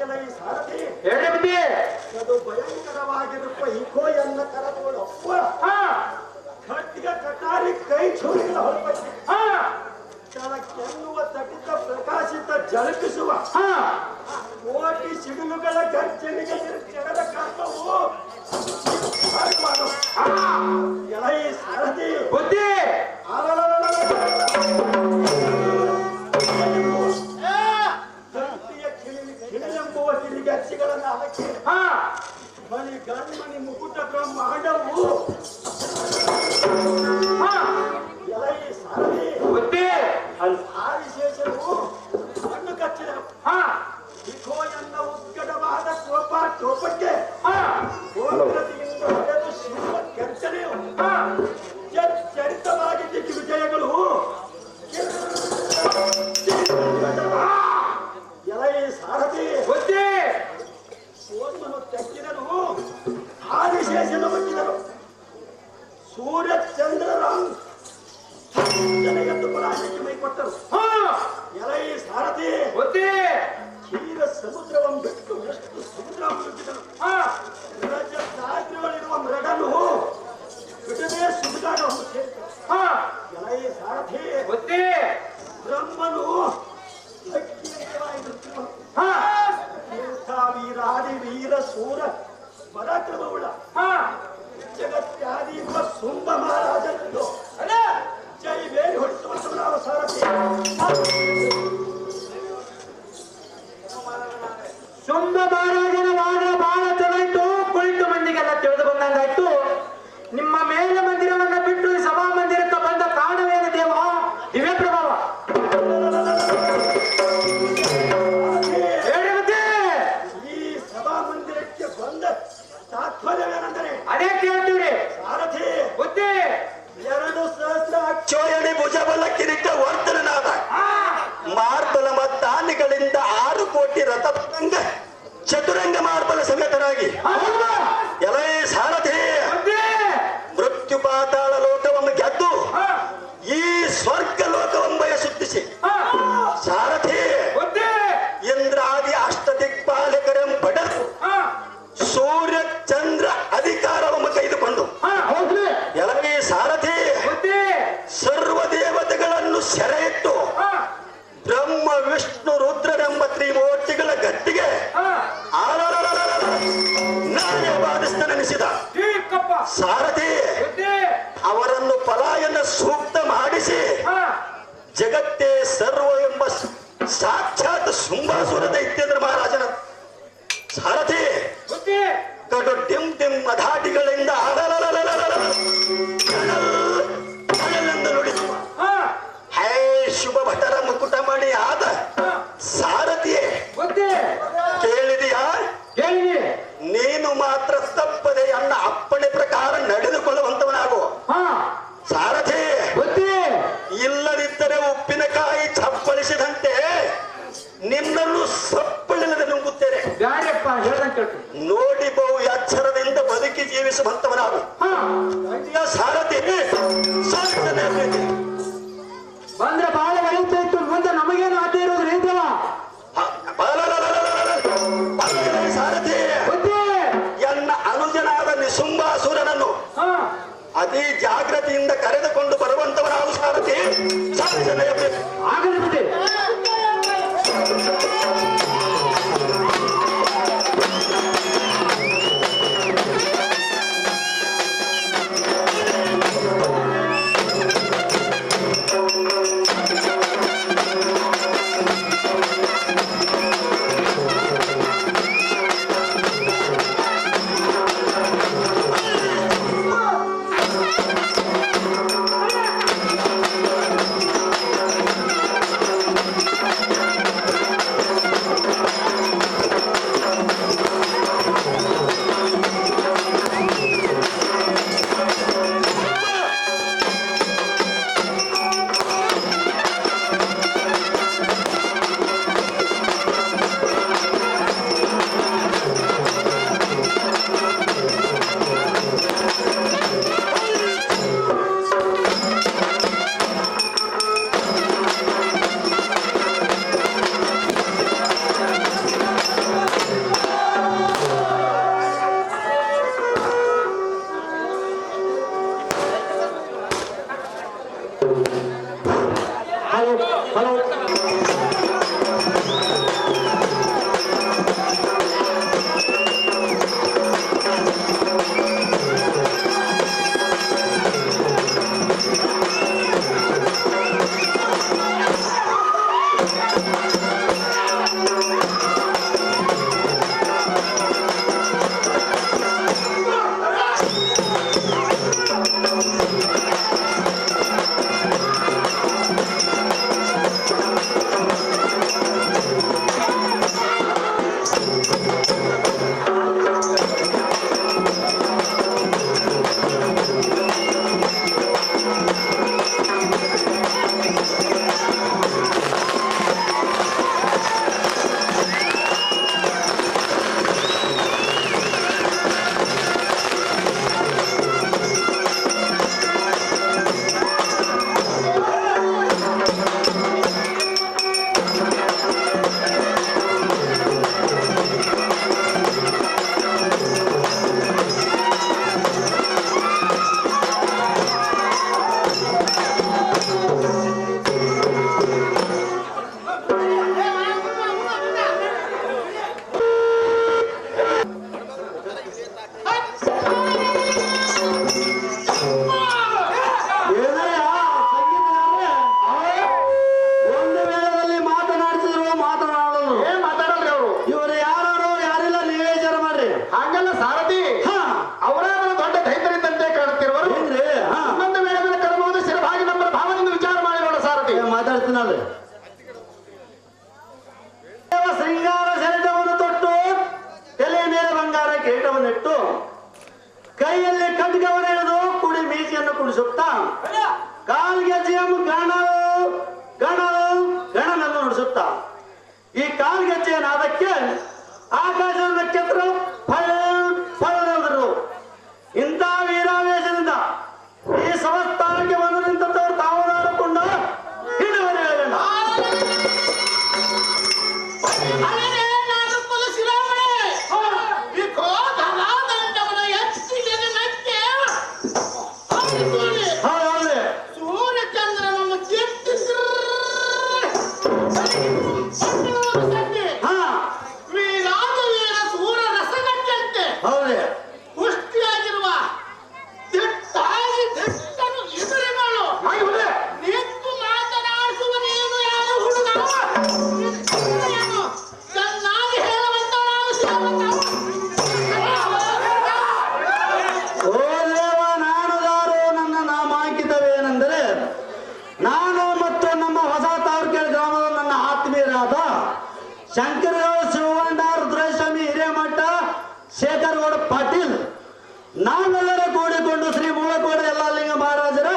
ಎಲೈ ಸಾರಥಿ ಹೇಳಿ ಬುದ್ಧಿ ಅದು ಭಯಂಕರವಾಗಿರುವ ಈಕೋ ಎನ್ನ ಕರದೋಳು ಹಾ ಖಡ್ಗ ಕಟಾರಿ ಕೈ ಚೂರಿಗಳ ಹೊರಪಟ್ಟಿ ಹಾ ಕೆನ್ನುವ ತಟಿತ ಪ್ರಕಾಶಿತ ಜಳಕಿಸುವ ಹಾ ಕೋಟಿ ಸಿಡಿಲುಗಳ ಗರ್ಜನೆಗೆ ಜಗದ ಕಾಂತವು ಎಲೈ ಸಾರಥಿ ಬುದ್ಧಿ ಗಂಟಿಯ ಕಿಳಿಯೆಂಬುವ ಕಿರಿಗಚ್ಚಿಗಳನ್ನ ಹಾಕಿ ಹಾ ಮಣಿ ಗಣ್ಮಣಿ ಮುಕುಟ ಬ್ರಹ್ಮಾಂಡವು ಹಾ ಎಲೈ ಸಾರಥಿ ಬುದ್ಧಿ ಆದಿಶೇಷರು ಕಣ್ಣು ಕಚ್ಚಿದರು ಹಾ ಇಕೋ ಎನ್ನ ಉದ್ಗಡವಾದ ಟೋಪಕ್ಕೆ ಹಾ ಗೋತ್ರತೆಯಿಂದ ಹೊಡೆದು ಶಿವ ಗರ್ಜನೆಯು ಹಾ ಚರಿತವಾಗಿ ದಿಗ್ಗಿ ವಿಜಯಗಳು ಎಲೈ ಸಾರಥಿ ಬುದ್ಧಿ ಸೋಮನು ತೆಕ್ಕಿದರು ಆದಿಶೇಷನ ಬಗ್ಗಿದರು ಸೂರ್ಯ ಚಂದ್ರರ ಎದ್ದು ಪರಾಜಯಕ್ಕೆ ಮೈ ಕೊಟ್ಟರು ಹಾ ಎಲೈ ಸಾರಥಿ ಬುದ್ಧಿ ಕ್ಷೀರ ಸಮುದ್ರವನ್ನು ಬಿಟ್ಟು ಎಷ್ಟು ಸಮುದ್ರವನ್ನು ಬಿಟ್ಟಿದರು ಹಾ ರಜ ಸಾಗರಗಳಿರುವ ಮೃಗನು ಬಿಡದೆ ಸುಡುಗಾಡವನ್ನು ಸೇರಿದರು ಹಾ ಎಲೈ ಸಾರಥಿ ಬುದ್ಧಿ ಬ್ರಹ್ಮನು ಅಕ್ಕಿಯಂತೆವಾಗಿರುತ್ತಿರುವ ಹಾ ಇಂಥ ವೀರಾದಿ ವೀರ ಸೂರ ಪರಾಕ್ರಮವುಳ್ಳ ಹಾ ಜಗತ್ಯಾದಿ ಸುಂಬ ಮಹಾರಾಜನನ್ನು ಜೈ ಬೇರೆ ಹೊಡಿಸುವ ನಾವು ಸಾರಥಿ ಶುಂಭ ಮಹಾರಾಜನ ವಾದ ಬಹಳ ಚೆನ್ನಾಯ್ತು ಕುಳಿತು ಮಂದಿಗೆಲ್ಲ ತಿಳಿದು ಬಂದಂಗಾಯ್ತು ನಿಮ್ಮ ಮೇಲೆ ಮಂದಿರವನ್ನ ಬಿಟ್ಟು ಈ ಸಭಾ ಮಂದಿರಕ್ಕೆ ಬಂದ ಕಾರಣವೇನು ದೇವ ದಿವ್ಯ ಪ್ರಭಾವ ಹೇಳಿದ್ದೆ ಈ ಸಭಾ ಮಂದಿರಕ್ಕೆ ಬಂದ ತಾತ್ಪರ್ಯವೇನೆಂದರೆ ಅದೇ ಕೇಳ್ತೀವಿ ಸಾರಥಿ ಬುದ್ಧಿ 2 ಸಾಷ್ಟಾಂಗ ಮಾರ್ಬಲ ಸಮೇತರಾಗಿ ಎಲೈ ಸಾರಥಿ ಮೃತ್ಯು ಪಾತಾಳ ಲೋಕವನ್ನು ಗೆದ್ದು ಈ ಸ್ವರ್ಗ ಲೋಕವನ್ನು ಬಯಸುತ್ತಿಸಿ ಸಾರಥಿ ಇಂದ್ರಾದಿ ಅಷ್ಟ ದಿಕ್ಪಾಲಕರಂ ಪಡೆದು ಸೂರ್ಯ ಚಂದ್ರ ಅಧಿಕಾರವನ್ನು ಕೈದುಕೊಂಡು ಎಲೈ ಸಾರಥಿ ಸರ್ವ ದೇವತೆಗಳನ್ನು ಸೆರೆ ಇಟ್ಟು ಬ್ರಹ್ಮ ವಿಷ್ಣು ರುದ್ರರೆಂಬ ತ್ರಿಮೂರ್ತಿಗಳ ಗಟ್ಟಿಗೆ ನಾನೇ ಬಾಧಿಸ್ತನೆನಿಸಿದ ಸಾರಥಿ ಅವರನ್ನು ಪಲಾಯನ ಸೂಕ್ತ ಮಾಡಿಸಿ ಜಗತ್ತೇ ಸರ್ವ ಎಂಬ ಸಾಕ್ಷಾತ್ ಶುಂಭಾಸುರ ದೈತ್ಯೇಂದ್ರ ಮಹಾರಾಜನ ಸಾರಥಿ ಕಡು ಡಿಮ್ ಡಿಮ್ ಮಧಾಟಿಗಳಿಂದ ನುಡಿಸುವ ಹೇ ಶುಭ ಭಟರ ಮುಕುಟ ಮಣಿ ಆದ ಸಾರಥಿಯೇ ಕೇಳಿದೆಯಾ? ನೀನು ಮಾತ್ರ ತಪ್ಪದೆ ಅನ್ನ ಅಪ್ಪಣೆ ಪ್ರಕಾರ ನಡೆದುಕೊಳ್ಳುವಂತವನಾಗು ಸಾರಥಿ. ಇಲ್ಲದಿದ್ದರೆ ಉಪ್ಪಿನಕಾಯಿ ಚಪ್ಪಳಿಸಿದಂತೆ ನಿನ್ನನ್ನು ಸಪ್ಪಳಿಲ್ಲದೆ ನುಂಗುತ್ತೇನೆ. ನೋಡಿ ಬಹು ಎಚ್ಚರದಿಂದ ಬದುಕಿ ಜೀವಿಸುವಂತವನಾಗು ಸಾರಥಿ. ಬಂದ್ರೆ ಬಹಳ ಒಳ್ಳೆತ ಇತ್ತು, ಮುಂದೆ ನಮಗೇನು ಅಡ್ಡಿ ಇರೋದ್ರಿ ಸಾರಥಿ ಎನ್ನ ಅನುಜನಾದ ನಿಸುಂಬಾಸುರನನ್ನು ಅತಿ ಜಾಗೃತಿಯಿಂದ ಕರೆದುಕೊಂಡು ಬರುವಂತವನಾದ ಸಾರಥಿ. ಆಗಲಿ ಬಿಡಿ. ಶೃಂಗಾರ ಸೆಳೆತವನ್ನು ತೊಟ್ಟು ತಲೆ ಮೇಲೆ ಬಂಗಾರ ಕಿರೀಟವನ್ನಿಟ್ಟು ಕೈಯಲ್ಲಿ ಖಡ್ಗವನ್ನು ಹಿಡಿದು ಕುಡಿ ಮೀಸೆಯನ್ನು ಕುಡಿಸುತ್ತಾ ಕಾಲ್ಗೆಜ್ಜೆಯನ್ನು ಗಣನನ್ನು ನುಡಿಸುತ್ತಾ ಈ ಕಾಲ್ಗೆಜ್ಜೆಯ ನಾದಕ್ಕೆ ಆಕಾಶವನ್ನು ಓ ದೇವ, ನಾನುದಾರು ನನ್ನ ನಾಮಾಂಕಿತವೇನೆಂದರೆ ನಾನು ಮತ್ತು ನಮ್ಮ ಹೊಸ ತಾವರ್ಕೆರೆ ಗ್ರಾಮದ ನನ್ನ ಆತ್ಮೀಯರಾದ ಶಂಕರಗೌಡ ಶಿವಣ್ಣ ರುದ್ರಸ್ವಾಮಿ ಹಿರೇಮಠ ಶೇಖರಗೌಡ ಪಾಟೀಲ್ ನಾವೆಲ್ಲರೂ ಕೂಡಿಕೊಂಡು ಶ್ರೀ ಮೂಳಕೋಡ ಯಲ್ಲಾಲಿಂಗ ಮಹಾರಾಜರ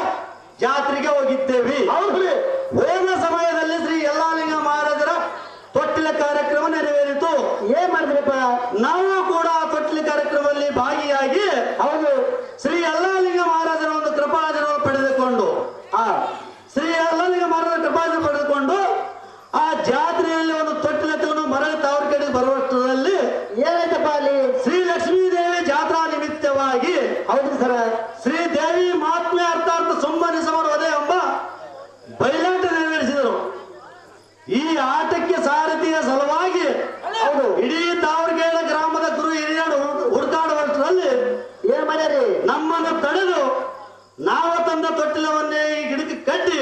ಜಾತ್ರೆಗೆ ಹೋಗಿದ್ದೇವೆ. ಹೋದ ಸಮಯದಲ್ಲಿ ಶ್ರೀ ಯಲ್ಲಾಲಿಂಗ ಮಹಾರಾಜರ ತೊಟ್ಟಿಲ ಕಾರ್ಯಕ್ರಮ ನೆರವೇರಿತು. ಏನ್ ಮಾಡಿದ್ರಪ್ಪ? ನಾವು ಕೂಡ ಆ ತೊಟ್ಟಿಲ ಕಾರ್ಯಕ್ರಮದಲ್ಲಿ ಭಾಗಿಯಾಗಿ ಹೌದು ಶ್ರೀ ಯಲ್ಲಾಲಿಂಗ ಮಹಾರಾಜರ ಒಂದು ಕೃಪಾಜನವನ್ನು ಪಡೆದುಕೊಂಡು ಶ್ರೀ ಯಲ್ಲಾಲಿಂಗ ಮಹಾರಾಜರ ಕೃಪಾಜನ ಪಡೆದುಕೊಂಡು ಆ ಜಾತ್ರೆಯಲ್ಲಿ ಒಂದು ತೊಟ್ಟಿಲ ತಗೊಂಡು ಮರಳಿ ತಾವರ್ಕೆರೆಗೆ ಬರುವಷ್ಟರಲ್ಲಿ ಏನಾಯ್ತಪ್ಪ ಅಲ್ಲಿ ಶ್ರೀ ಲಕ್ಷ್ಮೀ ದೇವಿ ಜಾತ್ರಾ ನಿಮಿತ್ತವಾಗಿ ಹೌದು ಸರ್ ಶ್ರೀ ದೇವಿ ಮಹಾತ್ಮೆ ಅರ್ಥಾರ್ಥ ಸುಮ್ಮನಿಸವರು ಅದೇ ಎಂಬ ಬಯಲಾಟ ನೆರವೇರಿಸಿದರು. ಈ ಆಟಕ್ಕೆ ಸಾರಥಿಯ ಸಲುವಾಗಿ ಇಡೀ ತಾವರ್ಕೆರೆ ಗ್ರಾಮದ ಗುರು ಹಿರಿಯರು ಹುಡುಕಾಡುವಷ್ಟರಲ್ಲಿ ಏನ್ ಮಾಡ್ಯಾರಿ, ನಮ್ಮನ್ನು ತಡೆದು ನಾವು ತಂದ ತೊಟ್ಟಿಲವನ್ನೇ ಈ ಗಿಡಕ್ಕೆ ಕಟ್ಟಿ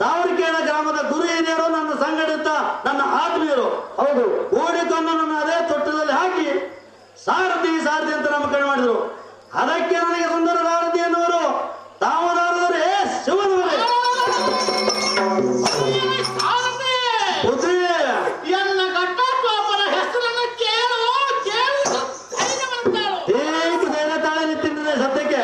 ತಾವರ್ಕೆರೆ ಗ್ರಾಮದ ಗುರು ಹಿರಿಯರು ನನ್ನ ಸಂಘಟಿತ ನನ್ನ ಆತ್ಮೀಯರು ಹೌದು ಓಡಿಕೊಂಡು ನನ್ನ ಅದೇ ತೊಟ್ಟಿಲಲ್ಲಿ ಹಾಕಿ ಸಾರಥಿ ಅಂತ ನಾಮಕರಣ ಮಾಡಿದ್ರು. ಅದಕ್ಕೆ ನನಗೆ ಸುಂದರ ಸಾರಥಿ ಎನ್ನುವರು ತಾಮದಾರರೇ ಶಿವನವರೇ ಸದ್ಯಕ್ಕೆ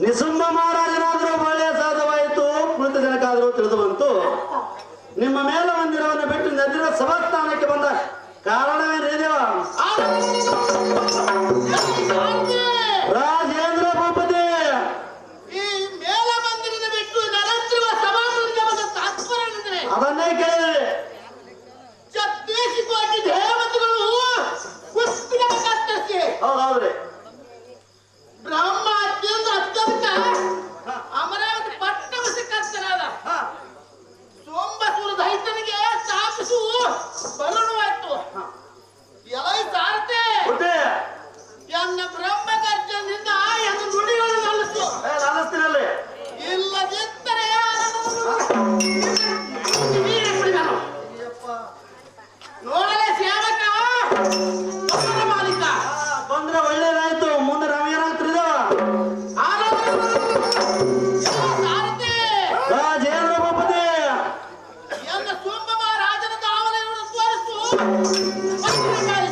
ನಿಸುಂಬ ಮಹಾರಾಜನಾದರೂ ಒಳ್ಳೆಯ ಸಾಧವಾಯಿತು, ಮೃತ ಜನಕಾದರೂ ತಿಳಿದು ಬಂತು. ನಿಮ್ಮ ಮೇಲೆ ಮಂದಿರವನ್ನು ಬಿಟ್ಟು ನದಿರ ಸಭಾಸ್ಥಾನಕ್ಕೆ ಬಂದ ಕಾರಣವೇನ್ರಿ ದೇವ? ರಾಜೇಂದ್ರ ಭೂಪತಿ ಈ ಮೇಲ ಮಂದಿರದ ಬಿಟ್ಟು ನರೇಂದ್ರ ಸಭಾಮಂದಿರ ಬಂದ ತಾತ್ಪರ್ಯ ಅದನ್ನೇ ಕೇಳಿದ್ರೆ ಛತ್ತೀಸ್ ಕೋಟಿ ದೇವತೆಗಳು ಕುಸ್ತಿನ ಕತ್ತರಿಸಿ ಹೌದ್ರಿ ಬ್ರಹ್ಮ ಅತ್ಯಂತ ಅತ್ಯಂತ ಅಮರಾವತಿ ಪಟ್ಟಣವಸಿ ಕರ್ತನಾದ ಸೋಂಬಸೂರ ದೈತ್ಯನಿಗೆ ಸ್ಥಾಪಿಸು ಬಲುವಾಯ್ತು. ಎಲೈ ಸಾರತೆ ಎನ್ನ ಬ್ರಹ್ಮ ಗರ್ಜನಿಂದ ಎಂದು ನುಡಿಗಳನ್ನು ನಲ್ಲಿಸು. ಅನಿಸ್ತೀನಲ್ಲಿ ಇಲ್ಲದಿದ್ದರೆ ನೀರೇ ಕುಡಿದನು.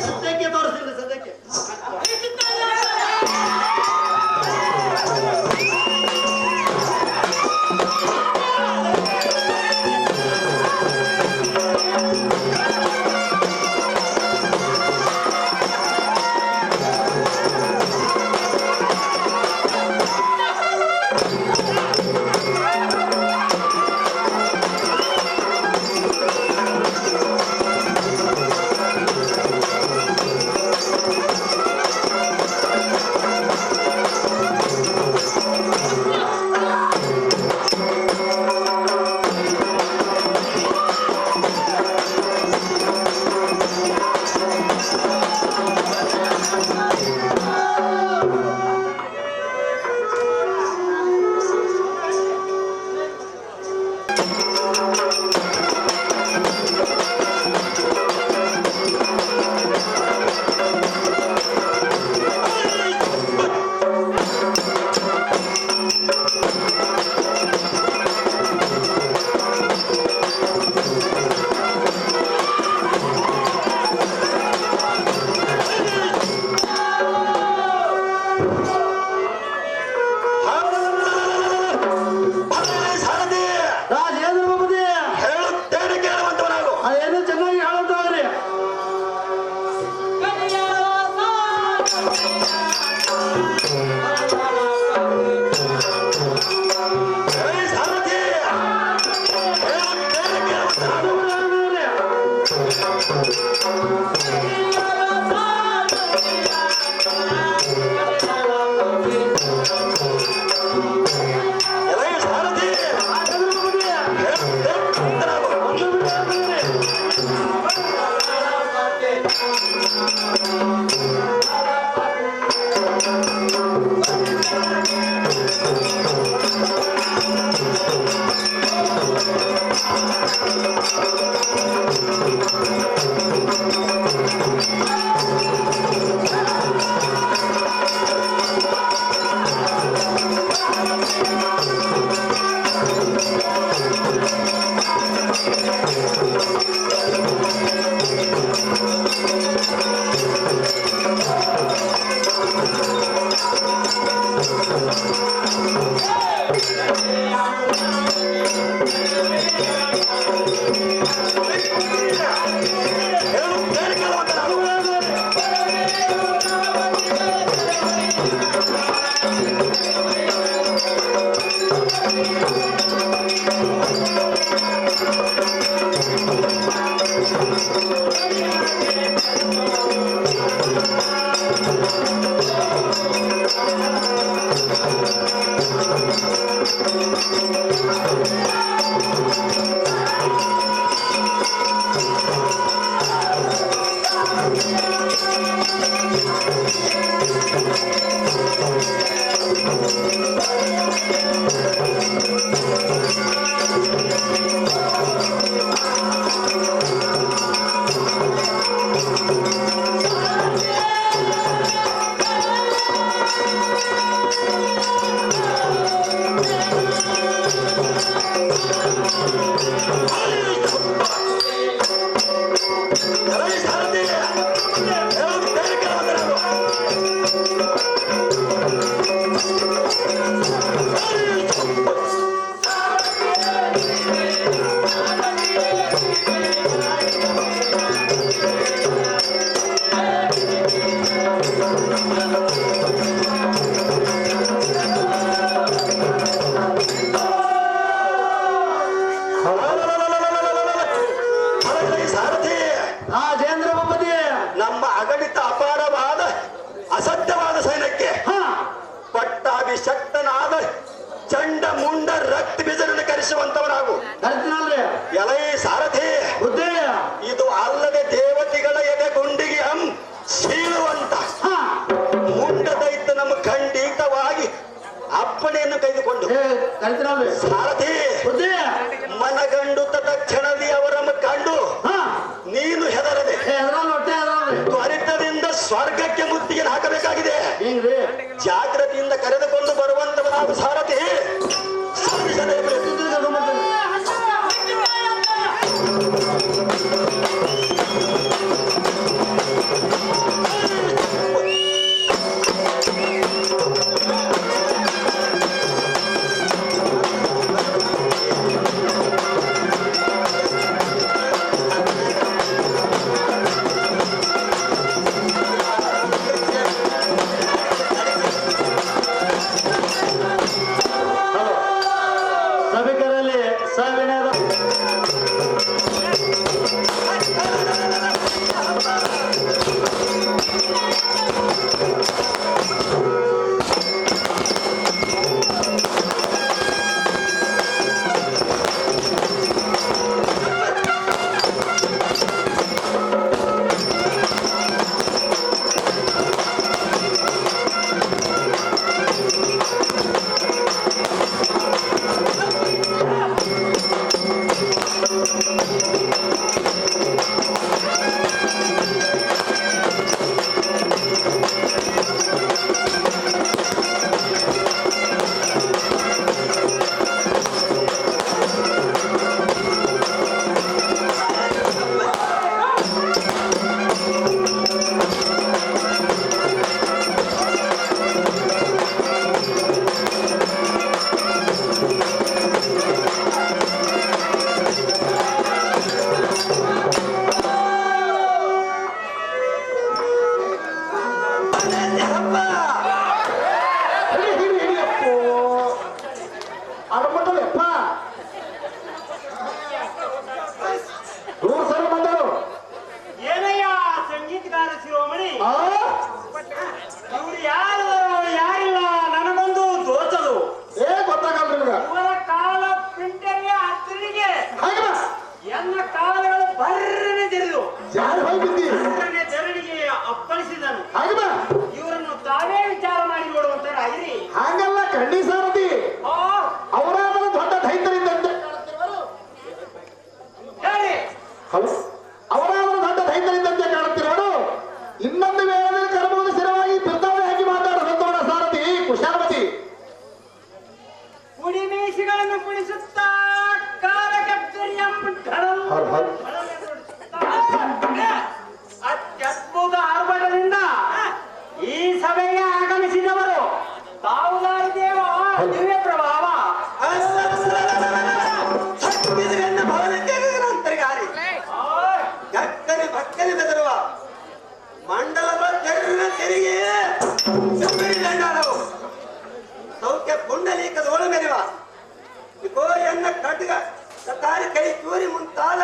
ಸದ್ಯಕ್ಕೆ ತೋರಿಸ್ತೀನಿ ಸದ್ಯಕ್ಕೆ. ಶಕ್ತನಾದ ಚಂಡ ಮುಂಡ ರಕ್ತ ಬೀಜರನ್ನು ಕರೆಸುವಂತವನಾಗು. ಎಲೈ ಸಾರಥಿ, ಇದು ಅಲ್ಲದೆ ದೇವತೆಗಳ ಎದೆ ಗುಂಡಿಗೆ ಸೀಳುವಂತ ಮುಂಡ ದೈತ್ಯ ನಮ್ಮ ಖಂಡಿತವಾಗಿ ಅಪ್ಪಣೆಯನ್ನು ಕೈದುಕೊಂಡು ಸಾರಥಿ ಮನಗಂಡು ತಕ್ಷಣದಿ ಅವರನ್ನು ಕಂಡು ನೀನು ಹೆದರದೆ ತ್ವರಿತದಿಂದ ಸ್ವರ್ಗಕ್ಕೆ ಮುತ್ತಿಗೆ ಹಾಕಬೇಕಾಗಿದೆ. ಜಾಗ್ರತೆಯಿಂದ ಕರೆದುಕೊಂಡು ಬರುವಂತವನಾದ ಸಾರಥಿ ಸಾಧಿಸಲೇಬೇಕು. ಅವರಾದರೂ ದೊಡ್ಡ ದೈತ್ಯರಿದ್ದಂತೆ ಕಾಣುತ್ತಿರುವರು ಇನ್ನೊಂದು ವೇಳೆಯಲ್ಲಿ ಕರಬಹುದು ಸ್ಥಿರವಾಗಿ ಬಿರ್ತಾವಣೆ ಹಾಕಿ ಮಾತಾಡುವಂತವರ ಸಾರಥಿ ಕುಶಾಲವತಿ. ಕುಡಿ ಮೀಸಿಗಳನ್ನು ಕುಡಿಸುತ್ತಾ ಅತ್ಯದ್ಭುತ ಆರ್ಭಟದಿಂದ ಈ ಸಭೆಗೆ ಆಗಮಿಸಿದವರು ತಾವುದಾರು ದೇವ ದಿವ್ಯ ಪ್ರಭಾವ ಭಕ್ತರಿ ಬೆದರುವ ಮಂಡಲದ ತೆರಿಗೆ ಸೌಖ್ಯ ಪುಂಡಲೀಕದ ಒಳ ಮೆರೆವ ಕೋರಿಯನ್ನ ಖಡ್ಗ ಕತಾರಿ ಕೈ ಚೂರಿ ಮುಂತಾದ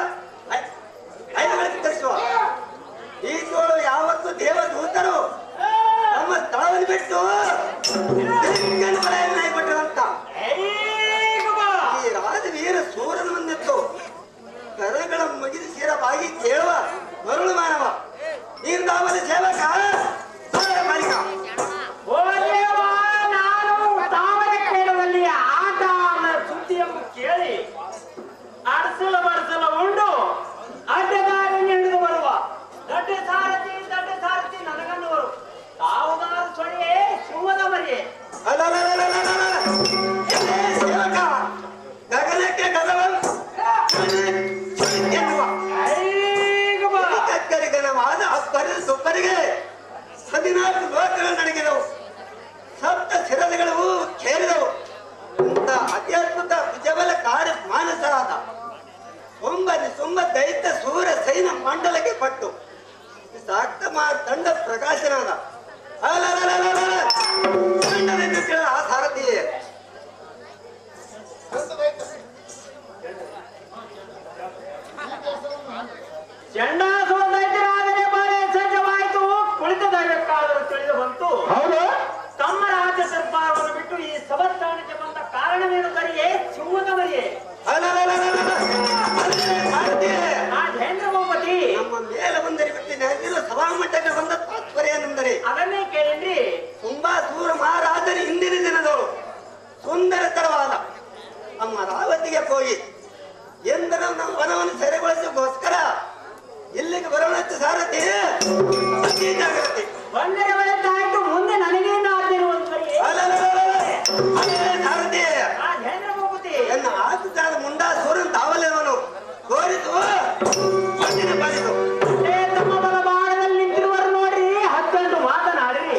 ಐದಗಳಿಗೆ ತರಿಸುವ ಈ ಚೋಳು ಯಾವತ್ತು ದೇವದೂತರು ನಮ್ಮ ಸ್ಥಳವನ್ನು ಬಿಟ್ಟು ಕೊಟ್ಟಿರುವಂತ ಈ ರಾಜವೀರ ಸೂರ್ಯನ ಮುಂದಿತ್ತು ಕರಗಳ ಮುಗಿದು ಬಾಗಿ ಕೇಳುವ ಮರುಳು ಮಾನವ ನೀರ್ದಾವಲಿ ಸೇವಕ ಮಾಲಿಕ. ನಾನು ತಾವರೆಕೇಡದಲ್ಲಿ ಆಟ ಸುದ್ದಿಯನ್ನು ಕೇಳಿ ಅಡಸಲ ಬಡಸಲ ಉಂಡು ಅಡ್ಡದಾರಿ ಹಿಡಿದು ಬರುವ ದೊಡ್ಡ ಸಾರಥಿ ನನಗನ್ನುವರು ತಾವುದಾರು ಸೊಳ್ಳೆ ಶಿವದ ಮರಿಯೇ ಸೇವಕ ಗಗನಕ್ಕೆ ಗಗನ ಕಕ್ಕರಿಗನವಾದ ಅಪ್ಪರಿಗೆ ಸುಪ್ಪರಿಗೆ 14 ಲೋಕಗಳು ನಡೆಗಿದವು, ಸಪ್ತ ಶಿರದಗಳು ಕೇಳಿದವು. ಇಂಥ ಅತ್ಯದ್ಭುತ ವಿಜಬಲ ಕಾರ್ಯ ಮಾನಸರಾದ ಸುಂಬ ದೈತ್ಯ ಸೂರ್ಯ ಸೈನ ಮಂಡಲಕ್ಕೆ ಪಟ್ಟು ತಂಡ ಪ್ರಕಾಶನಾದ ಆ ಸಾರಥಿಯೇ ಚಂಡಾಸುರದೈತ್ಯರಾದರೆ ಬಾಳೆ ಸಜ್ಜವಾಯಿತು. ಕುಳಿತ ದೈವಕ್ಕಾದರೂ ತಿಳಿದು ಬಂತು. ತಮ್ಮ ರಾಜ್ಯ ದರ್ಬಾರವನ್ನು ಬಿಟ್ಟು ಈ ಸಭಾಸ್ಥಾನಕ್ಕೆ ಬಂದ ಕಾರಣವೇನು ಕರಿಯೇ ಶಿವದ ಮರಿಯೇ ಮಹೇಂದ್ರ ಭೂಪತಿ ನಮ್ಮ ಮೇಲೆ ಬಂದರೆ ಬಿಟ್ಟು ಸಭಾಮಟ್ಟಕ್ಕೆ ಬಂದ ತಾತ್ಪರ್ಯ ಏನೆಂದರೆ ಅದನ್ನೇ ಕೇಳಿದ್ರಿ. ತುಂಬಾ ಸೂರ ಮಹಾರಾಜರ ಹಿಂದಿನ ದಿನದವರು ಸುಂದರತರವಾದ ನಮ್ಮ ರಾವತಿಗೆ ಹೋಗಿ ಎಂದರೆ ನಮ್ಮ ವನವನ್ನು ಸೆರೆಗೊಳಿಸೋಗೋಸ್ಕರ ಇಲ್ಲಿಗೆ ಬರೋಣ ಸಾರಥಿ ಜಾಗ್ರತೆ ಬಂದರೆ ಒಳ್ಳೆದಾಯ್ತು. ಮುಂದೆ ನನಗೇನು ಆಗಿರುವಂತ ಸಾರಥಿ ಮಹೇಂದ್ರ ಭೂಪತಿ ಎನ್ನ ಆತುತ್ತಾದ ಮುಂಡಾ ಸೂರನ್ ತಾವಲೇವನು ಕೋರಿತು ಪಾಲಿತು ತಮ್ಮ ಬಲ ಭಾಗದಲ್ಲಿ ನಿಂತಿರುವರು ನೋಡ್ರಿ, ಹತ್ತೊಂದು ಮಾತನಾಡ್ರಿ.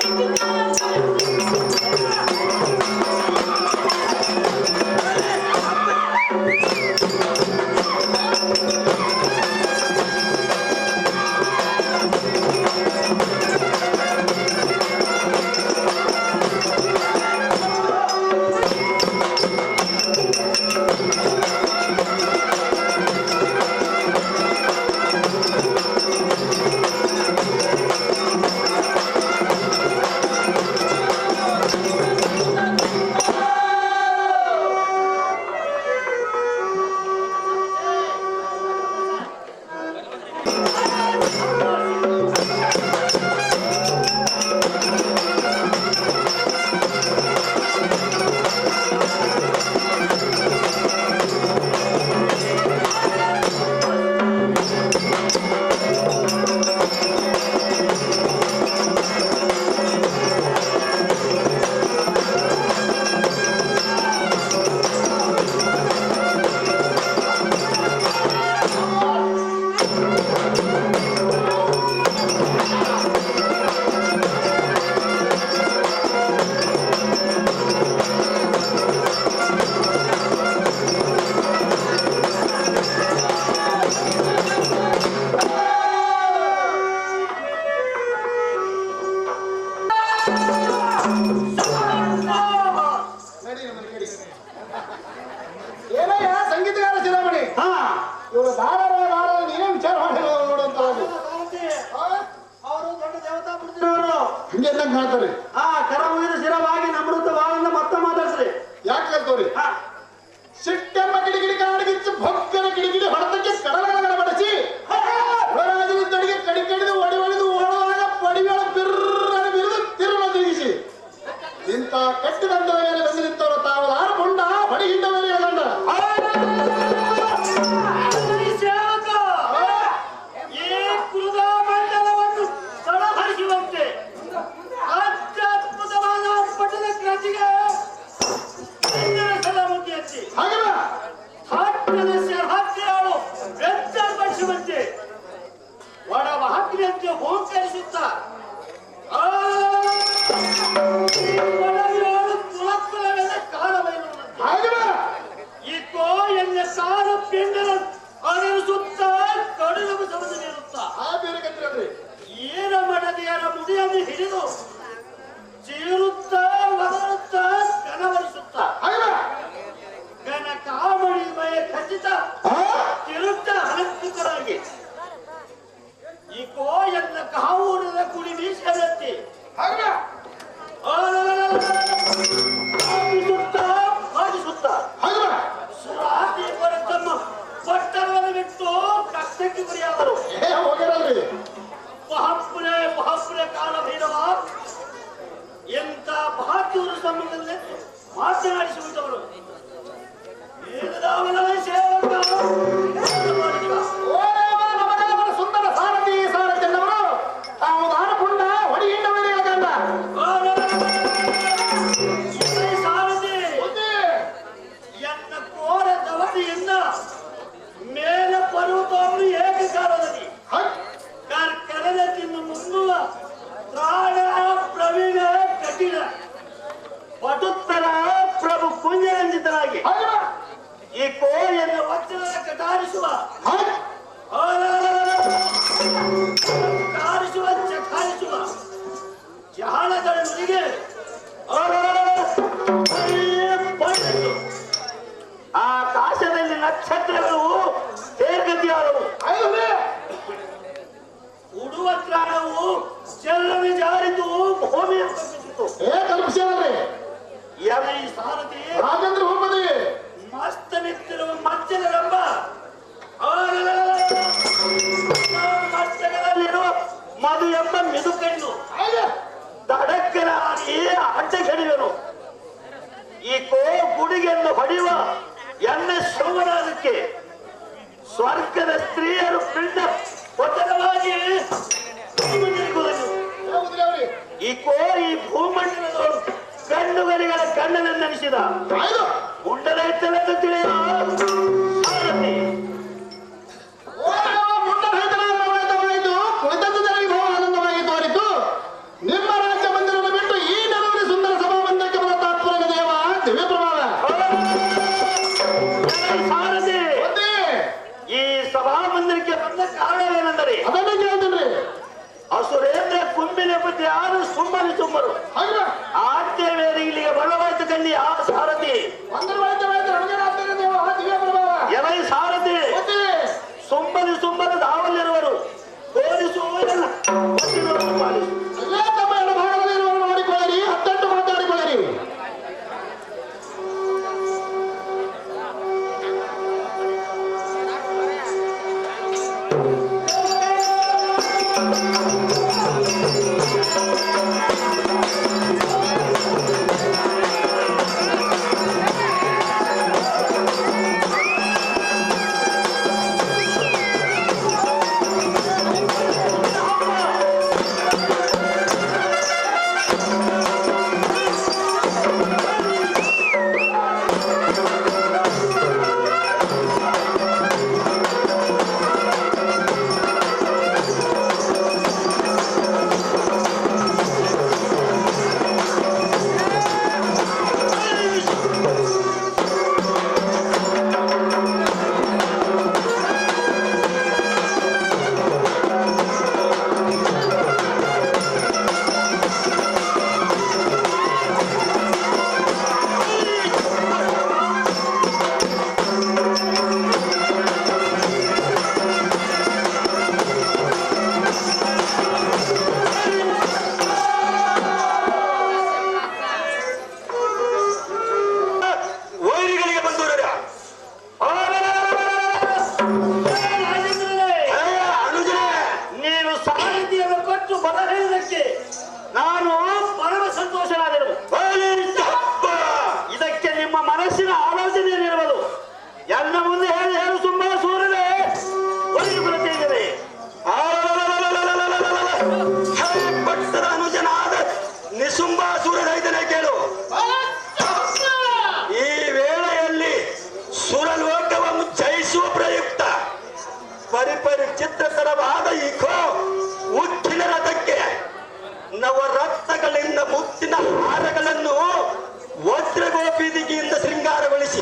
ಏನಯ್ಯ ಸಂಗೀತಗಾರ ಶಿರೋಮಣಿ ಇವರು ಧಾರಾಳ ನೀನೇ ವಿಚಾರ ಮಾಡಿ ನೋಡುವಂತ ಅವರು ದೊಡ್ಡ ದೇವತಾ ಬಿಡ್ತಿರೋರು ಹಿಂಗೆ ಕಾಣ್ತಾರೆ. ಕರ ಮುಗಿದ ಶಿರವಾಗಿ ನಮೃತ ಬಾಳಿಂದ ಮತ್ತೆ ಮಾತಾಡ್ಸ್ರಿ. ಯಾಕೆ ಹೇಳ್ತವ್ರಿ ಸಿಟ್ಟೆಂಬ ಗಿಡಿಗಿಡಿ ಕಾಡಿಗಿಚ್ಚು ಭಕ್ತರ ಗಿಡಿಗಿಡಿ ಹೊಡೆತಕ್ಕೆ ಕಡಲಗಳ ಬಡಿಸಿ ಒಳರಾಜನಿದ್ದಡಿಗೆ ಕಡಿ ಕಡಿದು ಒಡಿ ಒಡೆದು ಓಡುವಾಗ ಪಡಿಗಳ ಬಿರ್ರನೆ ಬಿರಿದು ತಿರುಳ ತಿರುಗಿಸಿ ಇಂಥ ಕಟ್ಟಿದಂತದ ಮೇಲೆ ಬಂದು ನಿಂತವರು ತಾವು ಯಾರು ಮುಂಡ ಬಡಿ ಹಿಂದ ಮೇಲೆ ಹೇಳಂಡ ಎಲೈ ಸಾರಥಿ ರಾಜೇಂದ್ರ ಭೂಪತಿ ಮಸ್ತ ನಿಂತಿರುವ ಮಜ್ಜನರಂಬ ಮಸ್ತಕದಲ್ಲಿರುವ ಮಧು ಎಂಬ ಮಿದುಕಣ್ಣು ದಡಕ್ಕನಾಗಿ ಅಡ್ಡಗೆಡಿಯನು ಈ ಗುಡಿಗೆಯನ್ನು ಹೊಡೆಯುವ ಎಣ್ಣೆ ಸೋಮನಾದಕ್ಕೆ ಸ್ವರ್ಗದ ಸ್ತ್ರೀಯರು ಪಿಂಡ ಒತ್ತಡವಾಗಿ ಈ ಭೂಮಂಡಲದವರು ಕಣ್ಣುಗಳಿಗಳ ಕಣ್ಣನ್ನು ನೆನೆಸಿದ ಉಂಡದ ಎತ್ತಲೆಂದು ತಿಳಿಯ ನಿಮ್ಮ ರಾಜ್ಯ ಮಂದಿರವನ್ನು ಬಿಟ್ಟು ಈ ನಗರ ಸುಂದರ ಸಭಾ ಮಂದಿರಕ್ಕೆ ಬಂದ ತಾತ್ಪರ್ಯ ದೇವ ದಿವ್ಯ ಪ್ರಭಾವ ಸಾರಥಿ ಈ ಸಭಾ ಮಂದಿರಕ್ಕೆ ಬಂದ ಕಾರಣವೇನೆಂದರೆ ಅದನ್ನೇ ಕೇಳ್ತೀನಿ ಅಸುರೇಂದ್ರ ಕುಂಬಿನೆಪತಿ ಯಾರು ಸುಮ್ಮನೆ ಸುಮ್ಮರು ಆದ್ಯ ವೇಳೆ ಇಲ್ಲಿಗೆ ಬಲವಾಯ್ತು ಕಲ್ಲಿ ಆ ಸಾರಥಿ ಎಲೈ ಸಾರಥಿ ಸುಮ್ಮನೆ ಸುಮ್ಮನೆ ದಾವಲ್ಲಿರುವರು ತೋರಿಸುವುದಲ್ಲ ಪಾಲಿಸು ಮಾಡಿಕೊಳ್ಳಿರಿ ಹತ್ತಟ್ಟು ಮಾತಾಡಿಕೊಳ್ಳಿರಿ ನಾನು ಪರಮ ಸಂತೋಷನಾದೆನು. ಇದಕ್ಕೆ ನಿಮ್ಮ ಮನಸ್ಸಿನ ಆಲೋಚನೆ ಏನಿರಬಹುದು ಎಲ್ಲ ಮುಂದೆ ಹೇಳು ಸುಮ್ಮ ಸೂರ್ಯನೇ ಒಳಗೆ ಬರುತ್ತೇನೆ. ಭಕ್ತರ ಅನುಜನಾದ ನಿಸುಂಬಾಸುರನೈದನೇ ಕೇಳು. ಈ ವೇಳೆಯಲ್ಲಿ ಸುರಲೋಕವನ್ನು ಜಯಿಸುವ ಪ್ರಯುಕ್ತ ಪರಿಚಿತ್ರತರವಾದ ಈ ಉಕ್ಕಿನ ರಥಕ್ಕೆ ನವರತ್ನಗಳಿಂದ ಮುತ್ತಿನ ಹಾರಗಳನ್ನು ವಜ್ರಗೋಪೀದಿಗೆಯಿಂದ ಶೃಂಗಾರಗೊಳಿಸಿ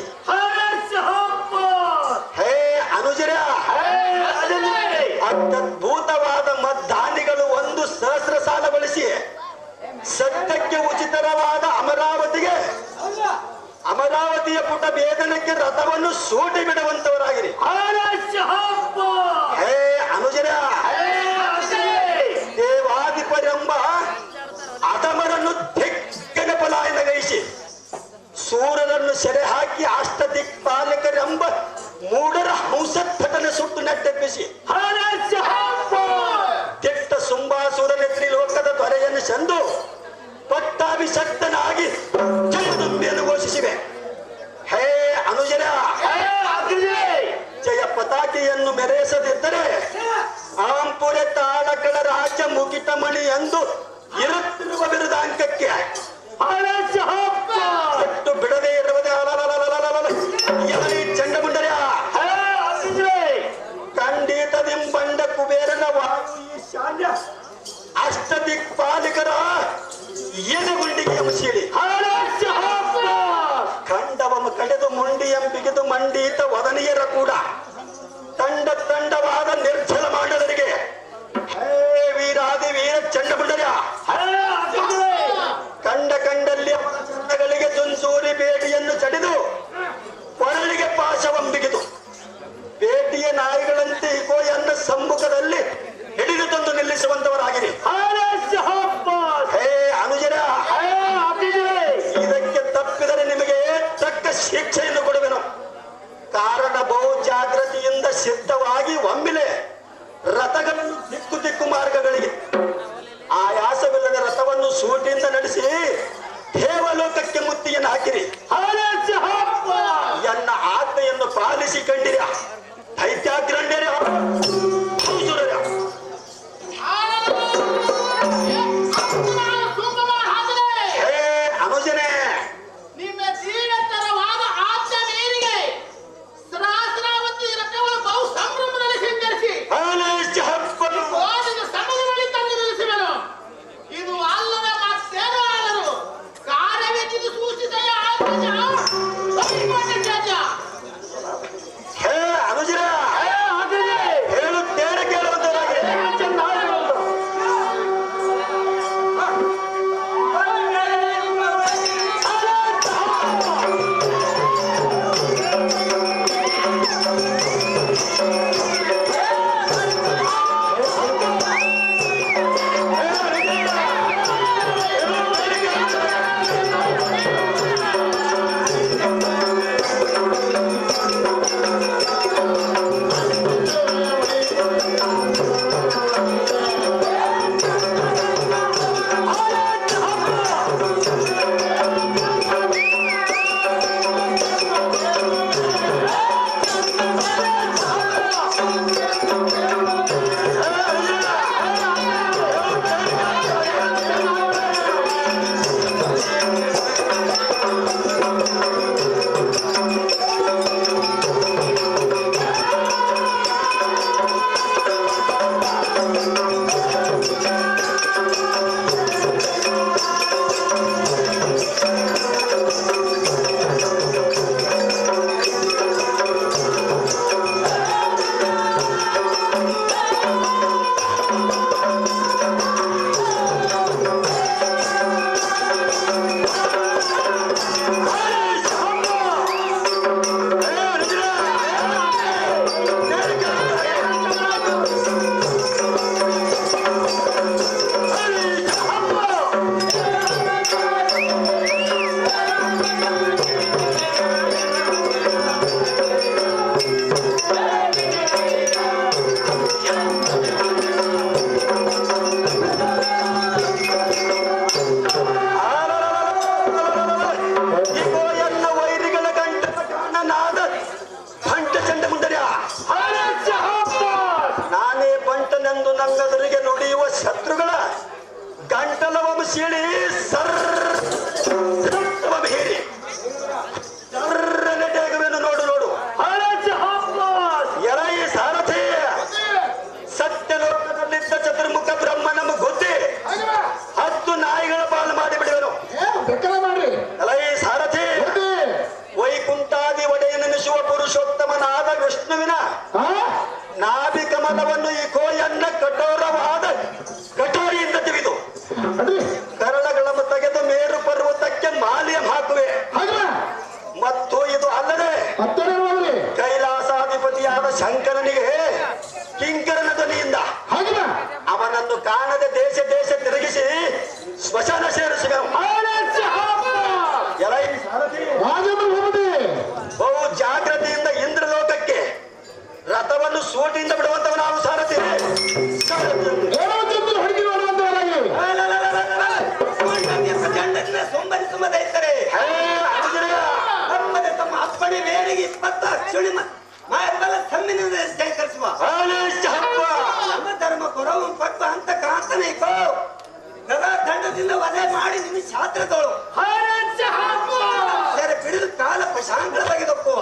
ಹೇ ಅನುಜರ ಅತ್ಯದ್ಭುತವಾದ ಮದ್ದಾನಿಗಳು 1 ಸಹಸ್ರ ಸಾಲಗೊಳಿಸಿ ಸತ್ಯಕ್ಕೆ ಉಚಿತರವಾದ ಅಮರಾವತಿಯ ಪುಟ ಭೇದನಕ್ಕೆ ರಥವನ್ನು ಸೂಟಿ ಬಿಡುವಂತವರಾಗಿರಿ. ಹೇ ಅನುಜರ ದೇವಾಧಿಪರೆಂಬ ಅಧಮರನ್ನು ದಿಕ್ಕನೆ ಪಲಾಯನಗೈಸಿ ಸೂರರನ್ನು ಸೆರೆ ಹಾಕಿ ಅಷ್ಟದಿಕ್ಪಾಲಕರೆಂಬ ಮೂಢರ ಹಂಸತ್ತಟನೆ ಸುಟ್ಟು ನೆಟ್ಟೆಪ್ಪಿಸಿ ದಿಟ್ಟ ಸುಂಬಾಸುರನ ತ್ರಿಲೋಕದ ದೊರೆಯನ್ನು ಸಂದು ಪಟ್ಟಾಭಿಷಕ್ತನಾಗಿ ಜಯದುಂಬಿಯನ್ನು ಘೋಷಿಸಿವೆ. ಹೇ ಅನುಜರ ಜಯ ಪತಾಕೆಯನ್ನು ಮೆರೆಸದಿದ್ದರೆ ಆಂಪುರೆ ತಾಳಕಳ ರಾಜ್ಯ ಮುಗಿಟಮಣಿ ಎಂದು ಇರುತ್ತಿರುವ ಬಿರುದಾಂಕಕ್ಕೆ ಬಿಟ್ಟು ಬಿಡದೇ ಇರುವುದೇ ಚಂಡಮುಂಡರ ಖಂಡಿತದಿಂಬಂಡ ಕುಬೇರನ ವಾಯುಶಾಲ್ಯ ಅಷ್ಟದಿಕ್ಪಾಲಿಕರ ಎದೆಗುಂಡಿಗೆ ಮುಸೀಳಿ ಖಂಡವಮ ಕಡೆದು ಮುಂಡಿಯಂ ಬಿಗಿದು ಮಂಡೀತ ವದನಿಯರ ಕೂಡ ತಂಡವಾದ ನಿರ್ಜಲ ಮಾಡಲರಿಗೆ ಹೇ ವೀರಾದಿ ವೀರ ಚಂಡಮುಂಡರ ಕಳಿಸಿ ದೇವಲೋಕಕ್ಕೆ ಮುತ್ತಿಯನ್ನು ಹಾಕಿರಿ. ಎನ್ನ ಆಜ್ಞೆಯನ್ನು ಪಾಲಿಸಿ ಕಂಡಿರ ದೈತ್ಯಾಗ್ರಣ್ಯರ ಅನುಜನೇ, ನಿಮ್ಮ ಜೀವತರವಾದ ಆಜ್ಞೆ ಮೇರೆಗೆ ಸಹಸ್ರಾವತಿ ರಥವನ್ನು ಬಹು ಸಂಭ್ರಮದಲ್ಲಿ ಸಿಂಗರಿಸಿ ಕೋಟಿನ ಸಮಯದಲ್ಲಿ ತಂದು ನಿಲ್ಲಿಸುವೆನು. ಇದು ಅಲ್ಲದೆ ಮತ್ತೇನೂ ಅಲ್ಲರು ಕಾರ್ಯವೆಂದು ಸೂಚಿಸಿದ ಆಜ್ಞೆಯ ಹೇ ಅನುಜರ, ಹೇಳುತ್ತೇನೆ ಕೇಳುವಂತರಾಗಿ. ನನ್ನೆದುರಿಗೆ ನುಡಿಯುವ ಶತ್ರುಗಳ ಗಂಟಲವನ್ನು ಸೀಳಿ ಹೇರಿ ಸರ್ರನೆಡೆಗುವೆನು. ನೋಡು ನೋಡು ಎರೈ ಸಾರಥಿ, ಸತ್ಯಲೋಕದಲ್ಲಿದ್ದ ಚತುರ್ಮುಖ ಬ್ರಹ್ಮ ನಮಗೆ ಗೊತ್ತೇ 10 ನಾಯಿಗಳ ಪಾಲು ಮಾಡಿ ಬಿಡುವೆನು. ಎಲೈ ಸಾರಥಿ, ವೈಕುಂಠಾದಿ ಒಡೆಯನೆನಿಸುವ ಪುರುಷೋತ್ತಮನಾದ ವಿಷ್ಣುವಿನ ನಾಭಿ ಕಮಲವನ್ನು ಈ ಕೋಯನ್ನ ಕಠೋರವಾದ ಕಠೋರಿಯಿಂದ ತೆಗೆದು ಕರಳಗಳನ್ನು ತೆಗೆದು ಮೇರು ಪರ್ವತಕ್ಕೆ ಮಾಲಿನ್ಯ ಹಾಕುವೆ. ಮತ್ತು ಇದು ಅಲ್ಲದೆ ಕೈಲಾಸಾಧಿಪತಿಯಾದ ಶಂಕರನಿಗೆ ಕಿಂಕರನ ಧ್ವನಿಯಿಂದ ಅವನನ್ನು ಕಾಣದೆ ದೇಶ ದೇಶ ತಿರುಗಿಸಿ ಸ್ಮಶಾನ ಸೇರಿಸುವೆ. ಬಹು ಜಾಗ್ರತೆಯಿಂದ ಇಂದ್ರಲೋಕಕ್ಕೆ ರಥವನ್ನು ಸೂಟಿಯಿಂದ ಬಿಡುವಂತವ ನಾವು ಸಾರಥಿ. ಸೋಂಬರಿ ಸುಮ್ಮದೈತಾರೆ ತಮ್ಮ ಅಪ್ಪಣೆ ಮೇರೆಗೆ 20 ಅಕ್ಷುಣಿ ಮಾಯಬಲ ಸಮ್ಮಿನಿಂದ ಸ್ವೀಕರಿಸುವ ನಮ್ಮ ಧರ್ಮ ಕೊರವು ಪಟ್ಟು ಅಂತ ಕಾಂತನೇಕೋ ಗದಾ ದಂಡದಿಂದ ವಧೆ ಮಾಡಿ ನಿಮ್ಮ ಶಾಸ್ತ್ರದೋಳು ಬಿಡಿದು ಕಾಲ ಪ್ರಶಾಂತವಾಗಿ ದೊಪ್ಪುವ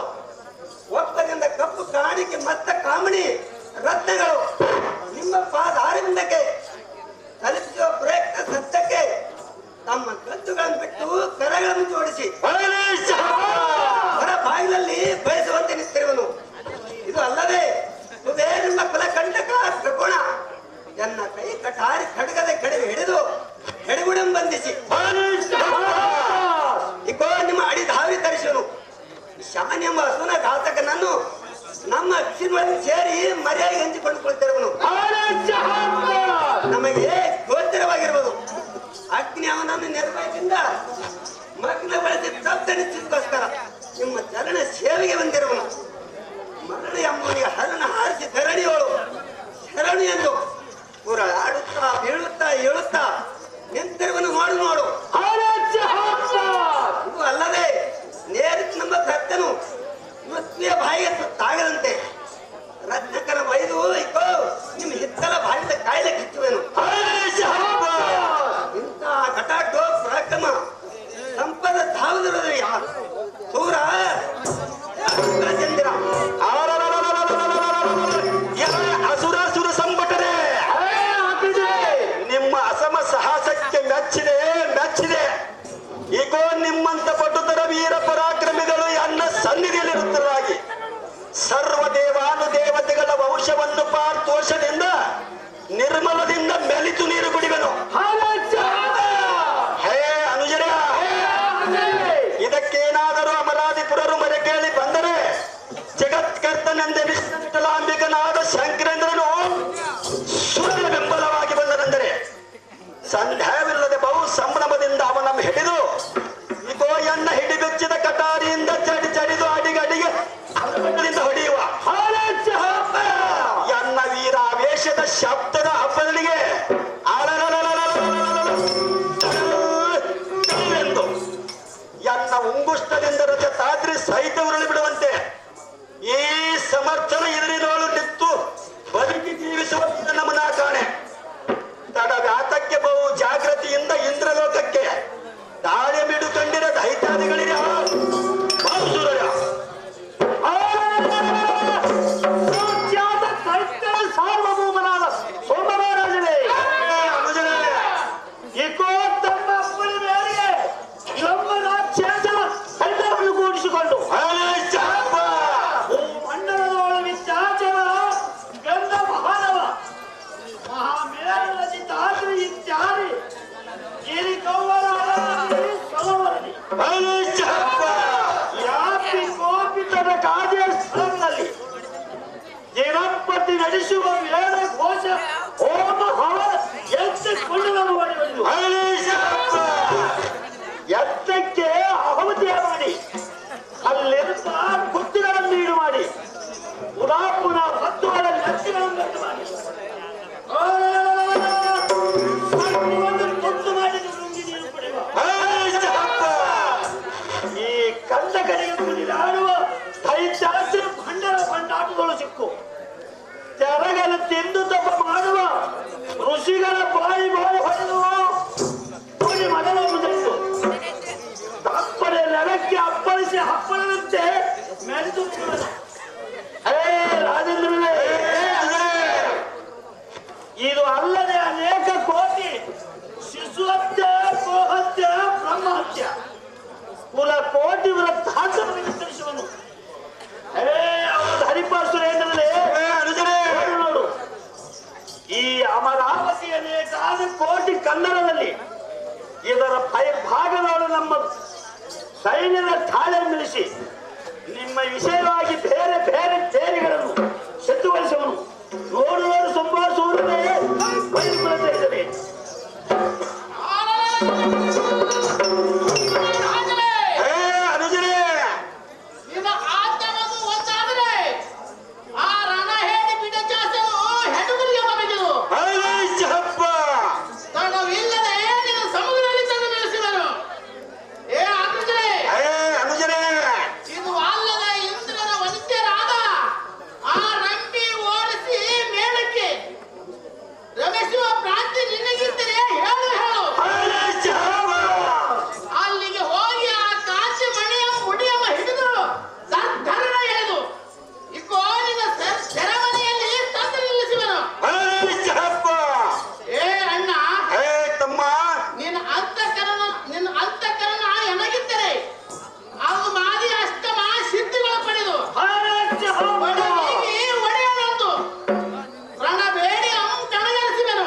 ಒಪ್ಪದಿಂದ ಕಪ್ಪು ಕಾಣಿಕೆ ಮತ್ತ ಕಾಮಣಿ ರತ್ನಗಳು ನಿಮ್ಮ ಪಾದಾರವಿಂದಕ್ಕೆ ತಲುಪಿಸುವ ಪ್ರಯತ್ನ ಸತ್ಯಕ್ಕೆ ತಮ್ಮ ಕತ್ತುಗಳನ್ನು ಬಿಟ್ಟು ಕರಗಳನ್ನು ಜೋಡಿಸಿ ಹೊರ ಬಾಗಿಲಲ್ಲಿ ಬಯಸುವಂತೆ ನಿಂತಿರುವನು. ಇದು ಅಲ್ಲದೆ ಕುಬೇರನ ಕುಲ ಕಂಟಕ ತ್ರಿಕೋಣ ಎನ್ನ ಕೈ ಕಟಾರಿ ಖಡ್ಗದ ಕಡೆಗೆ ಹಿಡಿದು ಹೆಡಗುಡಂ ಬಂಧಿಸಿ ಇಕೋ ನಿಮ್ಮ ಅಡಿ ಧಾವಿ ತರಿಸುವನು. ಶಾನ್ ಎಂಬ ಹಸುನ ಘಾತಕನನ್ನು ನಮ್ಮ ಅಕ್ಷಿನೊಳಗೆ ಸೇರಿ ಮರ್ಯಾದೆ ಹಂಚಿಕೊಂಡುಕೊಳ್ತಿರುವನು. ನಮಗೆ ಗೋಚರವಾಗಿರುವುದು ಅಗ್ನಿ ಅವನನ್ನು ನಿರ್ವಹಿಸಿದ ಮಗ್ನ ಬಳಸಿ ತಪ್ಪನಿಸಿದಕ್ಕೋಸ್ಕರ ನಿಮ್ಮ ಚರಣ ಸೇವೆಗೆ ಬಂದಿರುವನು. ಮರಣ ಎಂಬುವನಿಗೆ ಹರಣ ಹಾರಿಸಿ ಧರಣಿಯೋಳು ಶರಣು ಎಂದು ಪುರ ಆಡುತ್ತಾ ಬೀಳುತ್ತಾ ಏಳುತ್ತಾ ನಿಂತಿರುವನು. ನೋಡು ನೋಡು ಬಾಯಿಗೆ ತಾಗದಂತೆ ರತ್ನಕರ ಬೈದು ಇಕೋ ನಿಮ್ಮ ಹಿತ್ತಲ ಬಾಳಿದ ಕಾಯಿಲೆ ಕಿಚ್ಚುವೆನು. ಇಂಥ ಕಟಾಟೋ ಪರಾಕ್ರಮ ಸಂಪದ ಧಾವದಿರೋದು ಯಾರು ಸೂರ ಚಂದಿರ ಅಸುರಾಸುರ ಸಂಬಟನೆ ನಿಮ್ಮ ಅಸಮ ಸಾಹಸಕ್ಕೆ ಮೆಚ್ಚಿದೆ ಮೆಚ್ಚಿದೆ. ಈಗೋ ನಿಮ್ಮಂತ ಪಟುತರ ವೀರ ಪರಾಕ್ರಮಿಗಳು ಅನ್ನ ಸನ್ನಿಧಿಯಲ್ಲಿರುತ್ತಲಾಗಿ ಸರ್ವ ದೇವಾನುದೇವತೆಗಳ ವಂಶವನ್ನು ಪಾರ್ಥೋಷದಿಂದ ನಿರ್ಮಲದಿಂದ ಮೆಲಿತು ನೀರು ಕುಡಿವೆನು. ಹೇ ಅನುಜರ, ಇದಕ್ಕೇನಾದರೂ ಅಮರಾಧಿಪುರರು ಮರೆ ಕೇಳಿ ಬಂದರೆ ಜಗತ್ಕರ್ತನೆಂದೆನಿಸಲಾಂಬಿಕನಾದ ಶಂಕರೇಂದ್ರನು ಸುರನ ಬೆಂಬಲವಾಗಿ ಬಂದನೆಂದರೆ ಸಂಧ್ಯಾವಿಲ್ಲದೆ ಬಹು ಸಂಭ್ರಮದಿಂದ ಅವನನ್ನು ಹಿಡಿದು ಇಗೋ ಎನ್ನ ಹಿಡಿಬೆಚ್ಚಿದ ಕಟಾರಿಯಿಂದ ಚಡಿದು ಅಡಿಗಡಿಗೆ ಹೊಡೆಯುವ ಎನ್ನ ವೀರಾವೇಶದ ಶಬ್ದದ ಅಪ್ಪನಿಗೆ ಎಂದು ಎನ್ನ ಉಂಗುಷ್ಟದಿಂದ ರಜ ತಾದ್ರಿ ಸಹಿತ ಉರುಳಿ ಬಿಡುವಂತೆ ಈ ಸಮರ್ಥನ ಇಲ್ಲಿನೋಳು ನಿಂತು ಬದುಕಿ ಜೀವಿಸುವ ನಮನ ಕಾಣೆ. ತಡವ್ಯಾತಕ್ಕೆ ಬಹು ಜಾಗೃತಿಯಿಂದ ಇಂದ್ರಲೋಕಕ್ಕೆ ದಾಳಿ ಮಿಡು ಕಂಡಿರ ದೈತ್ಯಾದಿಗಳಿರ ಬಾಸುರರ ಸಾರ್ವಭೌಮನಾದ ಸೋಮರಾಜನೇ ಅನುಜನೇ, ಇಕೋ ತಮ್ಮ ಅಪ್ಪನ ಮೇರೆಗೆ ನಮ್ಮ ರಾಕ್ಷಸನ ಎಲ್ಲರನ್ನು ಕೂಡಿಸಿಕೊಂಡು ಮಂಡಲದೊಳ ವಿಚಾಚನ ಗಂಧ ಮಹಾನವ ಮಹಾಮೇಳದಿ ತಾದ್ರಿ ಇತ್ಯಾದಿ ಗಿರಿ ಕೌವರ ಸಲವರದಿ ಯಾಪಿ ಕೋಪಿತದ ಕಾರ್ಯ ಸ್ಥಳಗಳಲ್ಲಿ ಜೀವಪತಿ ನಡೆಸುವ ವೇದ ಘೋಷ ಹೋಮ ಹವ ಎತ್ತಿಕೊಳ್ಳಲು ಮಾಡಿಬಂದು ಎತ್ತಕ್ಕೆ ಆಹುತಿಯ ಮಾಡಿ ಅಲ್ಲಿರುತ್ತ ಗುತ್ತಿಗಳನ್ನು ಈಡು ಮಾಡಿ ಪುನಃ ಹತ್ತುಗಳ ನೆಚ್ಚಿಗಳನ್ನು ಮಾಡಿ ತುತ್ತು ಮಾಡಿದ ನುಂಗಿ ನೀರು ಕುಡಿಯುವ ಈ ಕಂದ ಕಡೆಗೆ ಕುಡಿದಾಡುವ ದೈತ್ಯಾಸ್ತ್ರ ಭಂಡರ ಭಂಡಾಟಗಳು ಸಿಕ್ಕು ತೆರಗಲ ತಿಂದು ತಪ್ಪ ಮಾಡುವ ಋಷಿಗಳ ಬಾಯಿ ಹೊಡೆದು ನೋಡಿ ಮೊದಲ ಮುಗಿತು ತಪ್ಪಡೆ ನೆಲಕ್ಕೆ ಅಪ್ಪಳಿಸಿ ಹಪ್ಪಳದಂತೆ ಮೆರೆದು ರಾಜೇಂದ್ರನೇ, ಇದು ಅಲ್ಲದೆ ಅನೇಕ ಕೋಟಿ ಶಿಶು ಹತ್ಯೆ ಗೋಹತ್ಯೆ ಬ್ರಹ್ಮಹತ್ಯ ಕುಲ ಕೋಟಿ ವೃತ್ತಾಂತವನ್ನು ತಿಳಿಸುವನು. ಹರಿಪಾಸುರೇಂದ್ರನೇ ನೋಡು, ಈ ಅಮರಾವತಿ ಅನೇಕಾದ ಕೋಟಿ ಕನ್ನಡದಲ್ಲಿ ಇದರ ಭಾಗದವರು ನಮ್ಮ ಸೈನ್ಯದ ಠಾಳೆ ನಿಲ್ಲಿಸಿ ನಿಮ್ಮ ವಿಷಯವಾಗಿ ಬೇರೆ ಬೇರೆ ತೇರಿಗಳನ್ನು ಸಿದ್ಧಗೊಳಿಸುವನು. ನೋಡು ತುಂಬಾ ಸೂರ್ಯನೇ ಬಯಲುಕೊಳ್ತಾ ಇದ್ದೇನೆ. ನಿನ್ನ ಆತ್ಮವನ್ನು ಒಂದಾದರೆ ಆ ರಣ ಹೇಳಿ ಬಿಡಚಾಸನು ಹೆಣ್ಣುಗುರಿಗೆ ಬಗೆದು ತಡವಿಲ್ಲದೆ ನಿನ್ನ ಸಮುದ್ರದಲ್ಲಿ ತಂದು ನಿಲ್ಲಿಸಿದನು. ಅನುಜರೇ, ಇದು ಅಲ್ಲದೆ ಇಂದ್ರನ ವನಿತೆಯರಾದ ಆ ರಂಪಿ ಓಡಿಸಿ ಮೇಳಕ್ಕೆ ರಮಿಸುವ ಪ್ರಾಂತಿ ನಿನಗಿದ್ದರೆ ಹೇಳು. ಅಲ್ಲಿಗೆ ಹೋಗಿ ಆ ಕಾಂಚಿ ಮಣಿಯ ಮುಡಿಯಮ್ಮ ಹಿಡಿದು ಧರ್ಧರನ ಎಳೆದು ಇಕೋ ನಿನ್ನ ಸೆರೆಮನೆಯಲ್ಲಿ ತಂದು ನಿಲ್ಲಿಸುವನು. ಅಣ್ಣ, ತಮ್ಮ, ನಿನ್ನ ಅಂತಃಕರಣ ಎನಗಿದ್ದರೆ ಅವು ಮಾದಿ ಅಷ್ಟಮ ಸಿದ್ಧಿಗಳ ಪಡೆದು ಒಡೆಯದಂತು ರಣಬೇಡಿ ತಣಗರಿಸುವೆನು.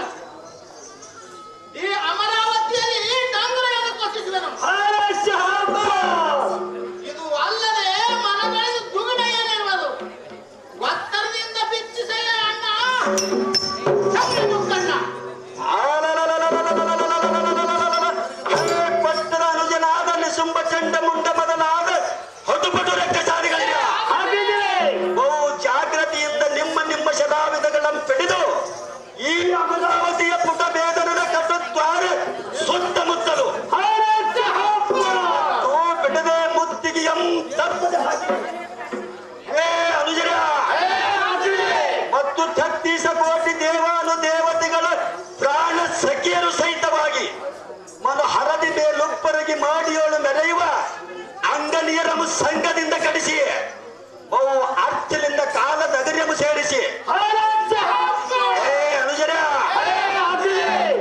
ಈ ಅಮರಾವತಿಯಲ್ಲಿ ಡಂಗುರಗಳನ್ನು ಕೊಚ್ಚಿಸುವೆನು. ಇದು ಅಲ್ಲದೆ ಮನಗಳೆದು ದುಗುಡೆಯಲ್ಲಿರುವುದು ಒತ್ತರದಿಂದ ಬಿಚ್ಚಿಸಯ್ಯ ಅಣ್ಣ ಮುಕ್ಕಣ್ಣ. ಪಟ್ಟದ ಅನುಜನಾದ ನಿಸುಂಬ ಚಂಡ ಮುಂಡ ಮೊದಲಾದ ಹೊಟುಪಟು ಲೆಕ್ಕಾಚಾರಿಗಳಿಲ್ಲ. ಬಹು ಜಾಗೃತಿಯಿಂದ ನಿಮ್ಮ ಶತಾವಿಧಗಳನ್ನು ಪಿಡಿದು ಈ ಅಮರಾವತಿಯ ಪುಟ ಭೇದನದ ಕಟುತ್ವಾರ ಸುತ್ತಮುತ್ತಲು ಬಿಡದೆ ಮುತ್ತಿಗೆಯಂ ತಪ್ಪದೆ ಹಾಕಿ ಹರದಿ ಮೇಲೊಬ್ಬರಿಗೆ ಮಾಡಿಯೋಳು ಮೆರೆಯುವ ಅಂಗನೀಯರము ಸಂಘದಿಂದ ಕಡಿಸಿ ಬಹು ಅರ್ಚಲಿಂದ ಕಾಲ ನಗರಿಯము ಸೇರಿಸಿ ಅನುಜರ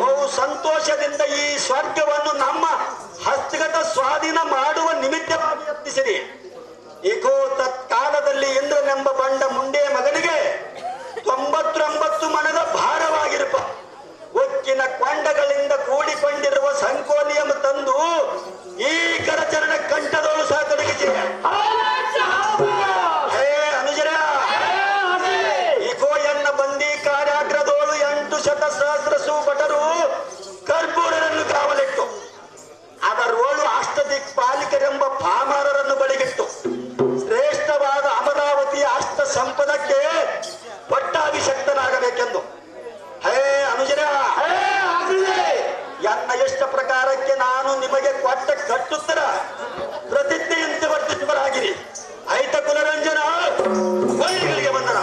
ಬಹು ಸಂತೋಷದಿಂದ ಈ ಸ್ವರ್ಗವನ್ನು ನಮ್ಮ ಹಸ್ತಗತ ಸ್ವಾಧೀನ ಮಾಡುವ ನಿಮಿತ್ತವಾಗಿ ಯತ್ನಿಸಿರಿ. ಈಗೋ ತತ್ಕಾಲದಲ್ಲಿ ಇಂದ್ರನೆಂಬ ಬಂಡ ಮುಂಡೆ ಮಗನಿಗೆ 99 ಮನದ ಭಾರವಾಗಿರಪ ಒಕ್ಕಿನ ಕೊಂಡಗಳಿಂದ ಕೂಡಿಕೊಂಡಿರುವ ಸಂಕೋಲಿಯನ್ನು ತಂದು ಈ ಕರಚರಣ ಕಂಠದೋಳು ಸಹ ತೊಡಗಿಸಿ ಅನುಜರ ಈಗೋ ಎನ್ನ ಬಂದಿ ಕಾರ್ಯಾಗ್ರದೋಳು 8 ಶತಸಹಸ್ರಸು ಭಟರು ಕರ್ಪೂರರನ್ನು ಕಾವಲಿಟ್ಟು ಅದರೋಳು ಅಷ್ಟದಿಕ್ಪಾಲಿಕರೆಂಬ ಪಾಮಾರರನ್ನು ಬಳಿಗಿಟ್ಟು ಶ್ರೇಷ್ಠವಾದ ಅಮರಾವತಿಯ ಅಷ್ಟ ಸಂಪದಕ್ಕೆ ಪಟ್ಟಾಭಿಷಕ್ತನಾಗಬೇಕೆಂದು ಹೇ ಅನುಜರ ಎನ್ನ ಇಷ್ಟ ಪ್ರಕಾರಕ್ಕೆ ನಾನು ನಿಮಗೆ ಕೊಟ್ಟ ಕಟ್ಟುತ್ತರ ಪ್ರತಿಜ್ಞೆಯಂತೆ ವರ್ತಿಸುವರಾಗಿರಿ. ಐತ ಕುಲರಂಜನ ವೈರಿಗಳಿಗೆ ಬಂದನ.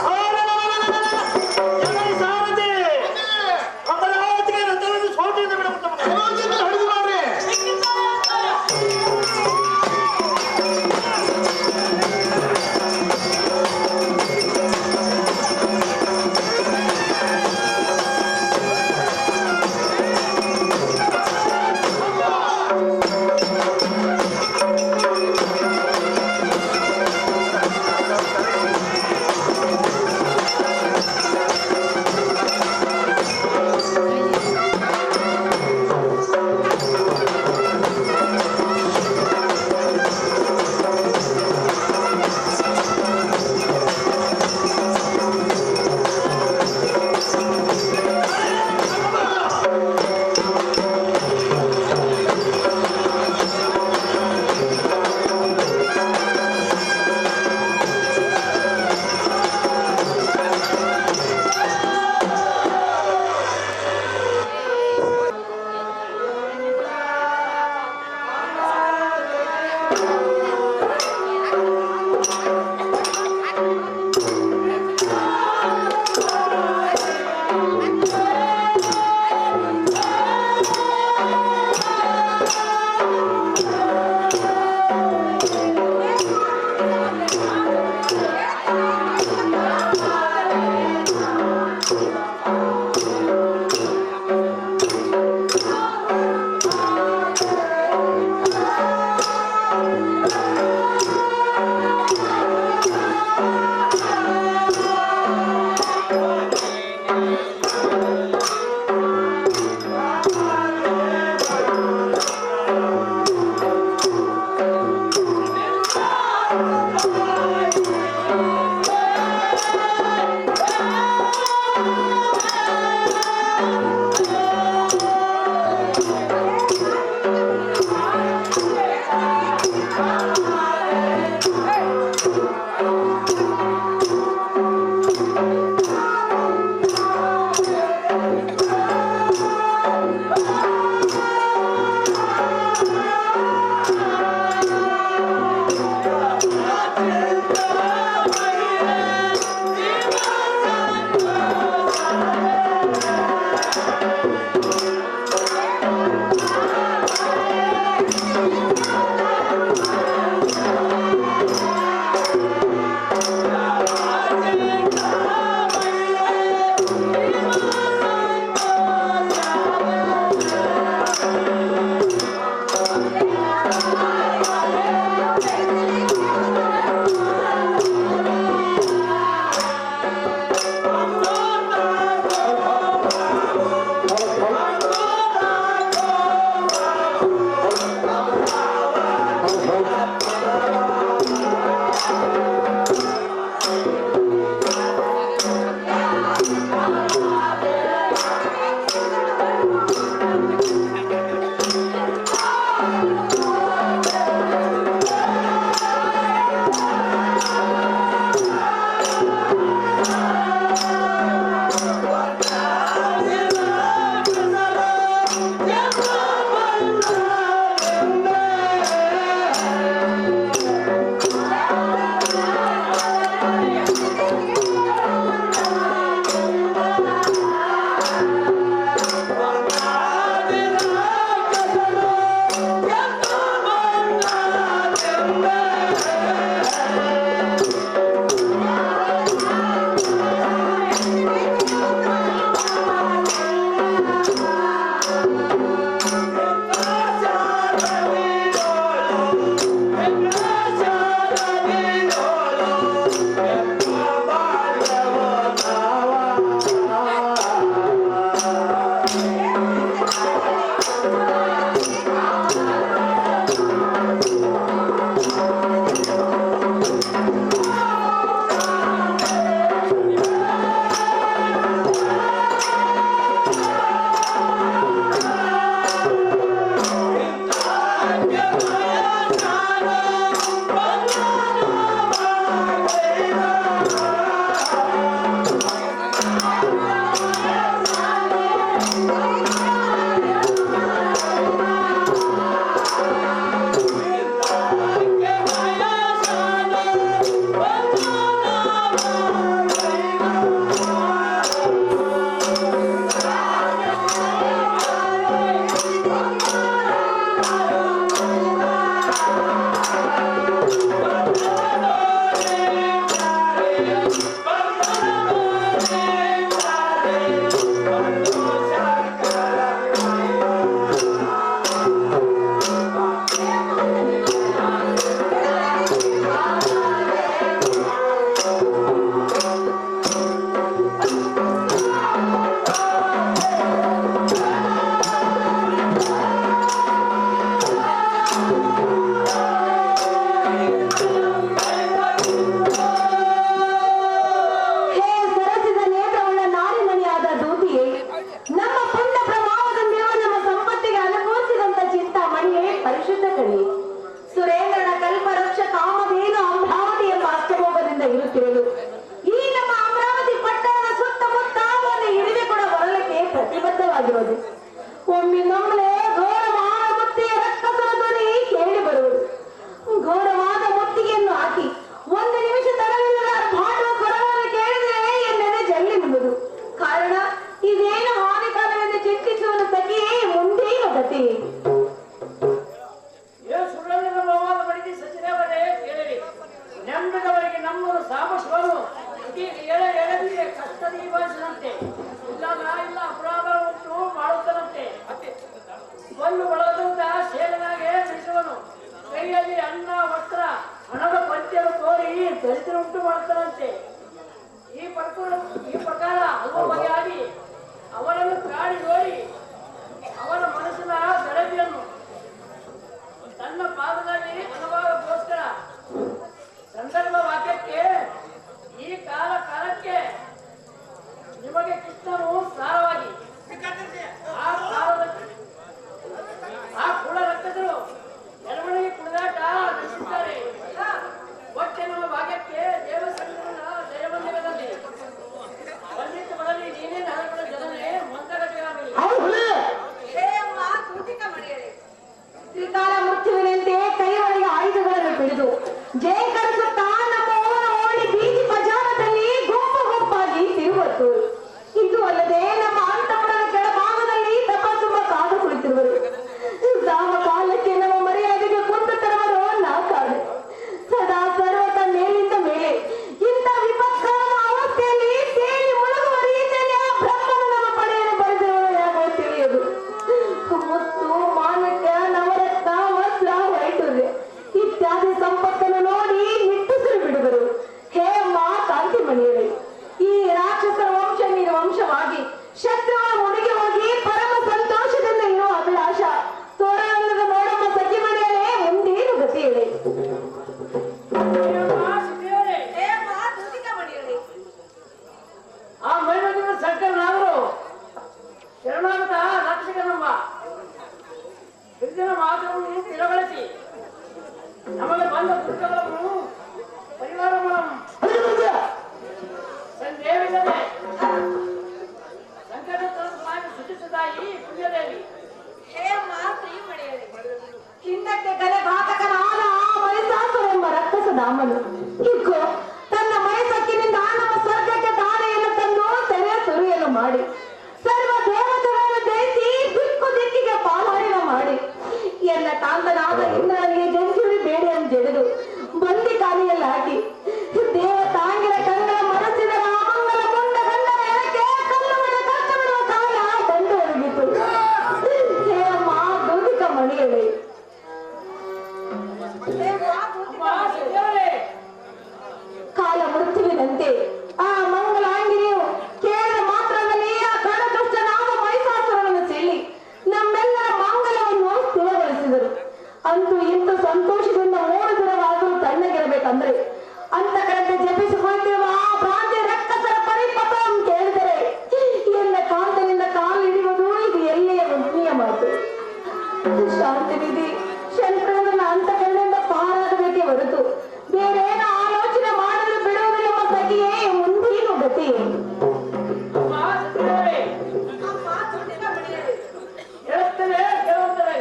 ಒಮ್ಮೆ ನಮ್ಮಲೆ ಘೋರವಾದ ಮುತ್ತಿಗೆ ರಕ್ತದ ಧ್ವನಿ ಕೇಳಿ ಬರುವುದು. ಘೋರವಾದ ಮುತ್ತಿಗೆಯನ್ನು ಹಾಕಿ ಒಂದು ನಿಮಿಷ ತಡವಿಲ್ಲದ ಮಾಡುವ ಸ್ವರವನ್ನು ಕೇಳಿದರೆ ಎನ್ನೆದೆ ಜಲ್ಲಿ ನಿಲ್ಲುವುದು. ಕಾರಣ ಇದೇನು ಹಾನಿಕಾರವೆಂದು ಚಿಂತಿಸುವ ಸಖಿಯೇ ಮುಂದೇನು ಗತಿ? ನೆಮ್ಮದವರಿಗೆ ನಮ್ಮನ್ನು ಸಾಮಸ್ವನು ಎಳೆದಿಗೆ ಕಷ್ಟದಿ ಭಾಷಣಂತೆ ಇಲ್ಲ ಅಪರಾಧ ಉಂಟು ಮಾಡುತ್ತಾನಂತೆ. ಒಂದು ಬಳಗದಿಂದ ಸೇವನಾಗೆ ಬಿಡಿಸುವನು ಕೈಯಲ್ಲಿ ಅನ್ನ ವಸ್ತ್ರ ಹಣದ ಪಂಚರು ತೋರಿ ದರಿದ್ರ ಉಂಟು ಮಾಡುತ್ತಾನಂತೆ. ಈ ಪ್ರಕಾರ ಹಲವು ಬಗೆಯಾಗಿ ಅವರನ್ನು ಕಾಡಿ ನೋಡಿ ಅವರ ಮನಸ್ಸಿನ ಗರಡಿಯನ್ನು ತನ್ನ ಪಾದದಲ್ಲಿ ಅನುಭವಕ್ಕೋಸ್ಕರ ಸಂದರ್ಭ ವಾಕ್ಯಕ್ಕೆ ಈ ಕಾಲಕ್ಕೆ ನಿಮಗೆ ಕೃಷ್ಣನು ಸಾರವಾಗಿ ಆ ಕುಳ ರಕ್ತದರು ಎರವಣಿಗೆ ಕುಡಿದಾಟ ನಡೆಸಿದ್ದಾರೆ. ಒಟ್ಟೆನ್ನುವ ಭಾಗ್ಯಕ್ಕೆ ದೇವಸಂಗನ ಜಯಮಂದಿರದಲ್ಲಿ ಪಂಡಿತ ಬರಲಿ ನೀನೇ ನರಗಳ ಜನನೇ ಮಂದಗತಿಯಾಗಲಿ. ತ್ರಿಕಾಲ ಮೃತ್ಯುವಿನಂತೆ ಕೈ ಒಳಗೆ ಆಯುಧಗಳನ್ನು ಹಿಡಿದು ಜಯಕರಿಸುತ್ತಾ ನಮ್ಮ ಓಣಿ ಬೀದಿ ಬಜಾರದಲ್ಲಿ ಗುಂಪು ಗುಂಪಾಗಿ ತಿರುವತ್ತು. ಇದು ಅಲ್ಲದೆ ನಮ್ಮ ಅಂತಃಪುರದ ಕೆಳಭಾಗದಲ್ಲಿ ತಪಸ್ಸುಂಬ ಕಾದು ಕುಳಿತಿರುವರು. ಸಾವ ಕಾಲಕ್ಕೆ ನಮ್ಮ ಮರ್ಯಾದೆಗೆ ಕುಂದು ತರುವರು ನಾಕಾಡು. ಸದಾ ಸರ್ವತ ಮೇಲಿಂದ ಮೇಲೆ ಇಂಥ ವಿಪತ್ಕಾರದ ಅವಸ್ಥೆಯಲ್ಲಿ ತೇಲಿ ಮುಳುಗುವ ರೀತಿಯಲ್ಲಿ ಆ ಬ್ರಹ್ಮನು ನಮ್ಮ ಪಡೆಯನ್ನು ಬರೆದಿರುವುದು ಯಾಕೋ ತಿಳಿಯದು. ಮುತ್ತು ಮಾಣಿಕ್ಯ ನವರತ್ನ ವಸ್ತ್ರ ವೈಟೂರ್ಯ ಇತ್ಯಾದಿ ಸಂಪತ್ತನ್ನು ನೋಡಿ ನಿಟ್ಟುಸಿರು ಬಿಡುವರು. ಹೇ ಮಾ ಕಾಂತಿಮಣಿಯರೇ, ಈ ರಾಕ್ಷಸರ ವಂಶ ನೀನು ವಂಶವಾಗಿ ಶತ್ರುಗಳ ಮುಡಿಗೆ ಹೋಗಿ ಪರಮ ಸಂತೋಷದಿಂದ ಇರುವ ಅಭಿಲಾಷ ತೋರಣದ ನೋಡಮ್ಮ ಸಖಿಮಣಿಯರೇ ಮುಂದೇನು ಗತಿ ಹೇಳಿ? ಆ ಮೈನೂರಿನ ಸರ್ಕಾರನಾದರು ಶರಣಾಗತ ರಕ್ಷಕನಮ್ಮ ಹಿಂದಿನ ಮಾತನ್ನು ತಿಳವಳಿಸಿ ನಮಗೆ ಬಂದ ದುಃಖಗಳನ್ನು ಪರಿವಾರ ಸಂದೇವಿದರೆ ಸಂಕಟ ಸೂಚಿಸಿದಾಯಿ ಪುಣ್ಯದೇವಿ. ಹಿಂದಕ್ಕೆ ಕಲೆ ಘಾತಕನಾದ ಆ ಮೈಸಾಸುರೆಂಬ ರಕ್ಕಸದಾಮನು ಇಕ್ಕೋ ತನ್ನ ಮೈಸಕ್ಕಿನಿಂದ ನಮ್ಮ ಸ್ವರ್ಗಕ್ಕೆ ತಾನೆಯನ್ನು ತಂದು ತೆರೆ ಸುರಿಯನ್ನು ಮಾಡಿ ಸರ್ವ ದೇವತೆಗಳನ್ನು ಜಯಿಸಿ ದಿಕ್ಕು ದಿಕ್ಕಿಗೆ ಪಾಲಾಯನ ಮಾಡಿ ಎಲ್ಲ ಕಾಂತನಾದ ಇಂದ್ರನಿಗೆ ಜಂಜುರಿ ಬೇಡಿಯನ್ನು ಜಡಿದು ಬಂದಿ ಕಾಲಿಯಲ್ಲಿ ಹಾಕಿ ದೇವತಾಂಗಿರ ಕನ್ನಡ ಮನಸ್ಸಿದ ರಾಮಂಗಲ ಮುಂಡ ಗಂಡನ ಎಳಕ್ಕೆ ಕಲ್ಲು ಮನೆ ಕಷ್ಟ ಬಿಡುವ ಕಾಲ ಬಂದು ಒಳಗಿತು. ಹೇ ಮಾ ದುರ್ಗಿಕ ಮಣಿಯಳೆ, ಕಾಲ ಮೃತ್ಯುವಿನಂತೆ ಆ ಮಂಗಲಾಂಗಿನಿಯು ಕೇಳಿದ ಮಾತ್ರದಲ್ಲಿ ಆ ಕಣದುಷ್ಟನಾದ ಮೈಸಾಸುರನನ್ನು ಚೆಲ್ಲಿ ನಮ್ಮೆಲ್ಲರ ಮಾಂಗಲ್ಯವನ್ನು ಸ್ಥಿರಗೊಳಿಸಿದರು. ಅಂತೂ ಇಂತು ಸಂತೋಷದಿಂದ 3 ದಿನವಾದರೂ ತಣ್ಣಗಿರಬೇಕಂದ್ರೆ ಅಂತ ಕಡೆಗೆ ಜಪಿಸಿಕೊಳ್ತಿರುವ ಆ ಭ್ರಾಂತಿ ರಕ್ಕಸರ ಪರಿಪಥ ಕೇಳಿದರೆ ಎಲ್ಲ ಕಾಂತನಿಂದ ಕಾಲು ಹಿಡಿಯುವುದು ಇದು ಎಲ್ಲಿಯ ಮುಖ್ಯ ಮಾತು. ಶಾಂತಿ ನಿಧಿ ಶಂಕರನ ಅಂತಕರಣಿಂದ ಪಾರಾಗಬೇಕೇ ಹೊರತು ಬೇರೇನು ಆಲೋಚನೆ ಮಾಡಲು ಬಿಡುವುದಿಲ್ಲ ಸಖಿಯೇ ಮುಂದೇನು ಗತಿ? ಹೇಳುತ್ತೇನೆ ಕೇಳುತ್ತಾರೆ.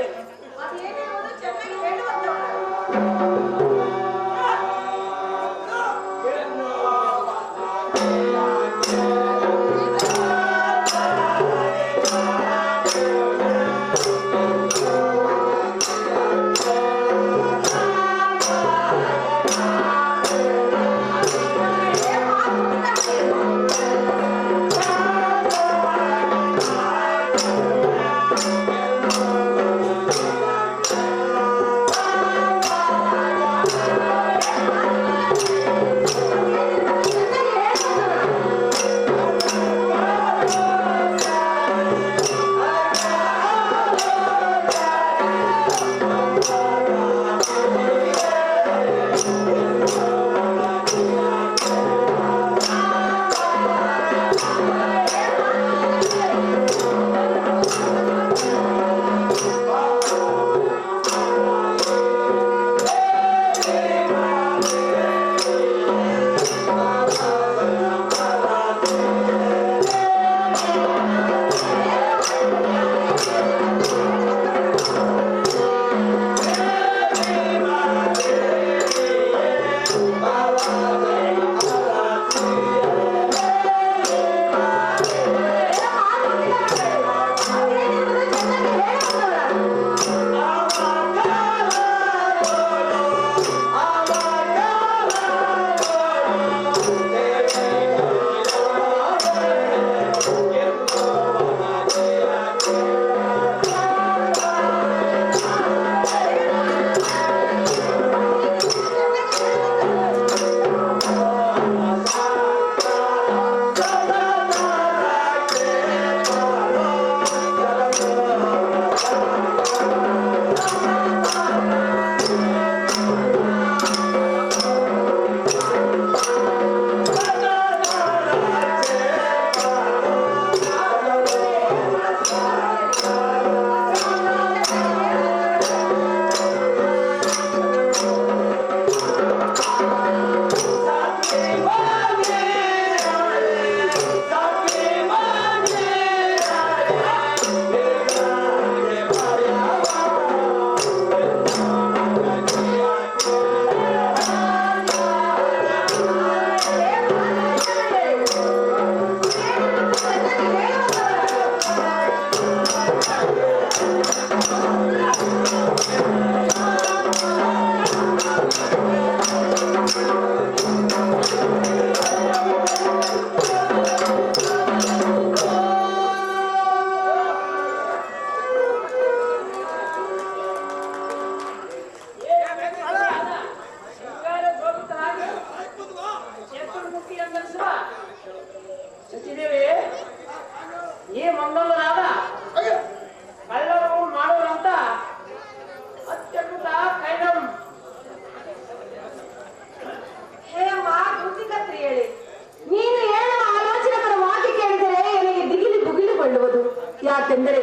ಯಾಕೆಂದರೆ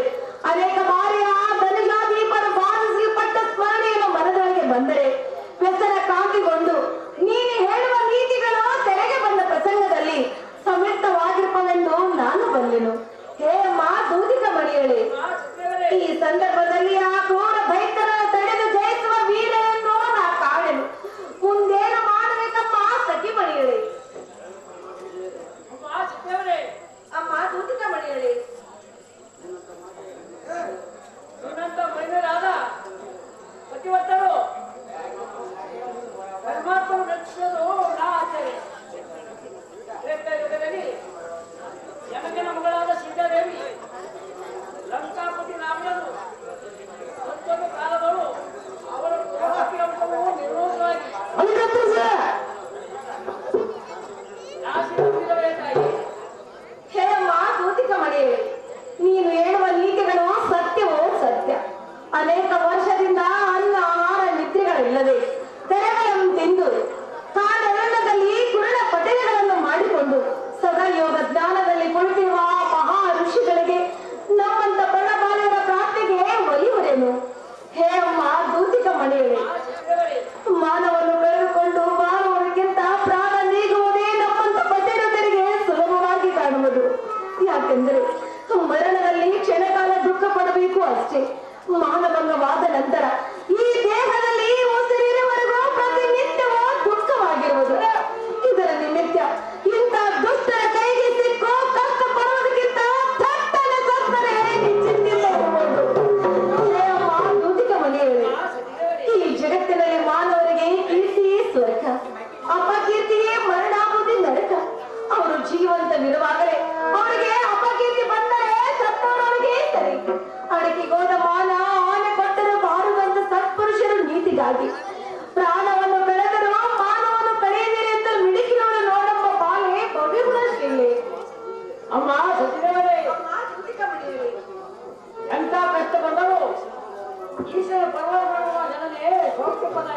ಅನೇಕ ಬಾರಿ ಆ ಧನುಜಾದೀಪರು ಬಾಧಿಸಲ್ಪಟ್ಟ ಸ್ಮರಣೆಯನ್ನು ಮನದೊಳಗೆ ಬಂದರೆ ವ್ಯಸನ ಕಾಂತಿಗೊಂಡು ನೀನು ಹೇಳುವ ನೀತಿಗಳು ತೆರೆಗೆ ಬಂದ ಪ್ರಸಂಗದಲ್ಲಿ ಸಮಿಷ್ಟವಾಗಿರ್ಪವೆಂದು ನಾನು ಬಂದೆನು. ಹೇ ಅಮ್ಮ ದೂದಿಕ ಮಣಿಯಳೆ, ಈ ಸಂದರ್ಭದಲ್ಲಿ ಆ ಕ್ರೂರ ದೈತ್ಯರ ತಡೆದು ಜಯಿಸುವ ವೀರನನ್ನು ನಾ ಕಾಣೆನು. ಮುಂದೇನು ಮಾಡಬೇಕಮ್ಮ ಸಖಿ ಮಣಿಯಳೆ? ಅಮ್ಮ ದೂದಿಕ ಮಣಿಯಳೆ, ಪತಿವತ್ತರು ಪರಮಾತ್ಮನು ರಕ್ಷಿಸಲು ನಾ ಆಚಾರ್ಯ ಯುಗದಲ್ಲಿ ಯಮಕನ ಮಗಳಾದ ಸೀತಾದೇವಿ ಲಂಕಾಪತಿ ರಾಮನನ್ನು ಮತ್ತೊಂದು ಕಾಲದವರು ಅವರ ಕೋಪಕ್ಕೆ ಅಂಶವು ನಿರ್ಮೂಲವಾಗಿ ನಾಶಿರಬೇಕಾಗಿ. ಹೇ ಅಮ್ಮ ದೂದಿಕ ಮಣಿಯಳೆ, ನೀನು ಹೇಳುವ ನೀತಿಗಳು ಸತ್ಯವೋ ಸತ್ಯ. ಅನೇಕ ವರ್ಷದಿಂದ ಅನ್ನ ಆಹಾರ ನಿದ್ರೆಗಳಿಲ್ಲದೆ ತೆರೆಗಳನ್ನು ತಿಂದು ಕಾಡರಣ್ಯದಲ್ಲಿ ಕುರುಡ ಪಟೇಲಗಳನ್ನು ಮಾಡಿಕೊಂಡು ಸದಾ ಯೋಗ ಜ್ಞಾನದಲ್ಲಿ ಕುಳಿತಿರುವ ಮಹಾ ಋಷಿಗಳಿಗೆ ನಮ್ಮಂತ ಬಡಬಾಲರ ಪ್ರಾರ್ಥನೆಗೆ ಒಲಿಯುವರೇನು? ಹೇ ಅಮ್ಮ ದೂತಿಕ ಮಣಿಯಳೆ, ಮಾನವನ್ನು ಕಳೆದುಕೊಂಡು ಬಾಳುವುದಕ್ಕಿಂತ ಪ್ರಾಣ ನೀಗುವುದೇ ನಮ್ಮಂತ ಪಟೇಲರಿಗೆ ಸುಲಭವಾಗಿ ಕಾಣುವುದು. ಯಾಕೆಂದರೆ ಮರಣದಲ್ಲಿ ಕ್ಷಣಕಾಲ ದುಃಖ ಪಡಬೇಕು ಅಷ್ಟೇ. ಮಾನಭಂಗವಾದ ನಂತರ ಈ ದೇಹದಲ್ಲಿ ಉಸಿರಿರುವವರೆಗೂ ಪ್ರತಿನಿತ್ಯವೂ ದುಃಖವಾಗಿರುವುದು. ಇದರ ನಿಮಿತ್ತ ಇಂಥ ದುಷ್ಟರ ಕೈಗೆ ಸಿಕ್ಕು ಕಷ್ಟ ಪಡುವುದಕ್ಕಿಂತ ಥಟ್ಟನೆ ಸತ್ತರೆ ನಿಶ್ಚಿಂತೆಯಿಂದ ಹೋಗುವುದು. ದೂತಿಕ ಮನೆಯಲ್ಲಿ ಈ ಜಗತ್ತಿನಲ್ಲಿ ಮಾನವರಿಗೆ ಕೀರ್ತಿ ಸ್ವರ್ಗ, ಅಪಕೀರ್ತಿಯೇ ಮರಣಾಬುದಿ ನರಕ. ಅವರು ಜೀವಂತವಿರುವಾಗಲೇ ಅವರಿಗೆ ಅಪಕೀರ್ತಿ ಬಂದರೆ ಸತ್ತವರವರಿಗೆ ಸರಿ. ಅಡಕಿಗೋದ ಮಾನ ಆನೆ ಕೊಟ್ಟರು ಬಾರುವಂತ ಸತ್ಪುರುಷರು ನೀತಿಗಾಗಿ ಪ್ರಾಣವನ್ನು ಬೆಳೆದರೂ ಮಾನವನ್ನು ಕಳೆಯದಿರಿ ಎಂದು ಮಿಡಿಕಿನವರು ನೋಡಮ್ಮ ಬಾಲೆ ಭವ್ಯಗುಣಶೀಲೆ. ಅಮ್ಮ ಸಚಿವರೇ, ಎಂತ ಕಷ್ಟ ಬಂದರು ಈಶ್ವರ ಪರ್ವ ಮಾಡುವ ಜನನೇ ಸೋಕ್ತ ಪದ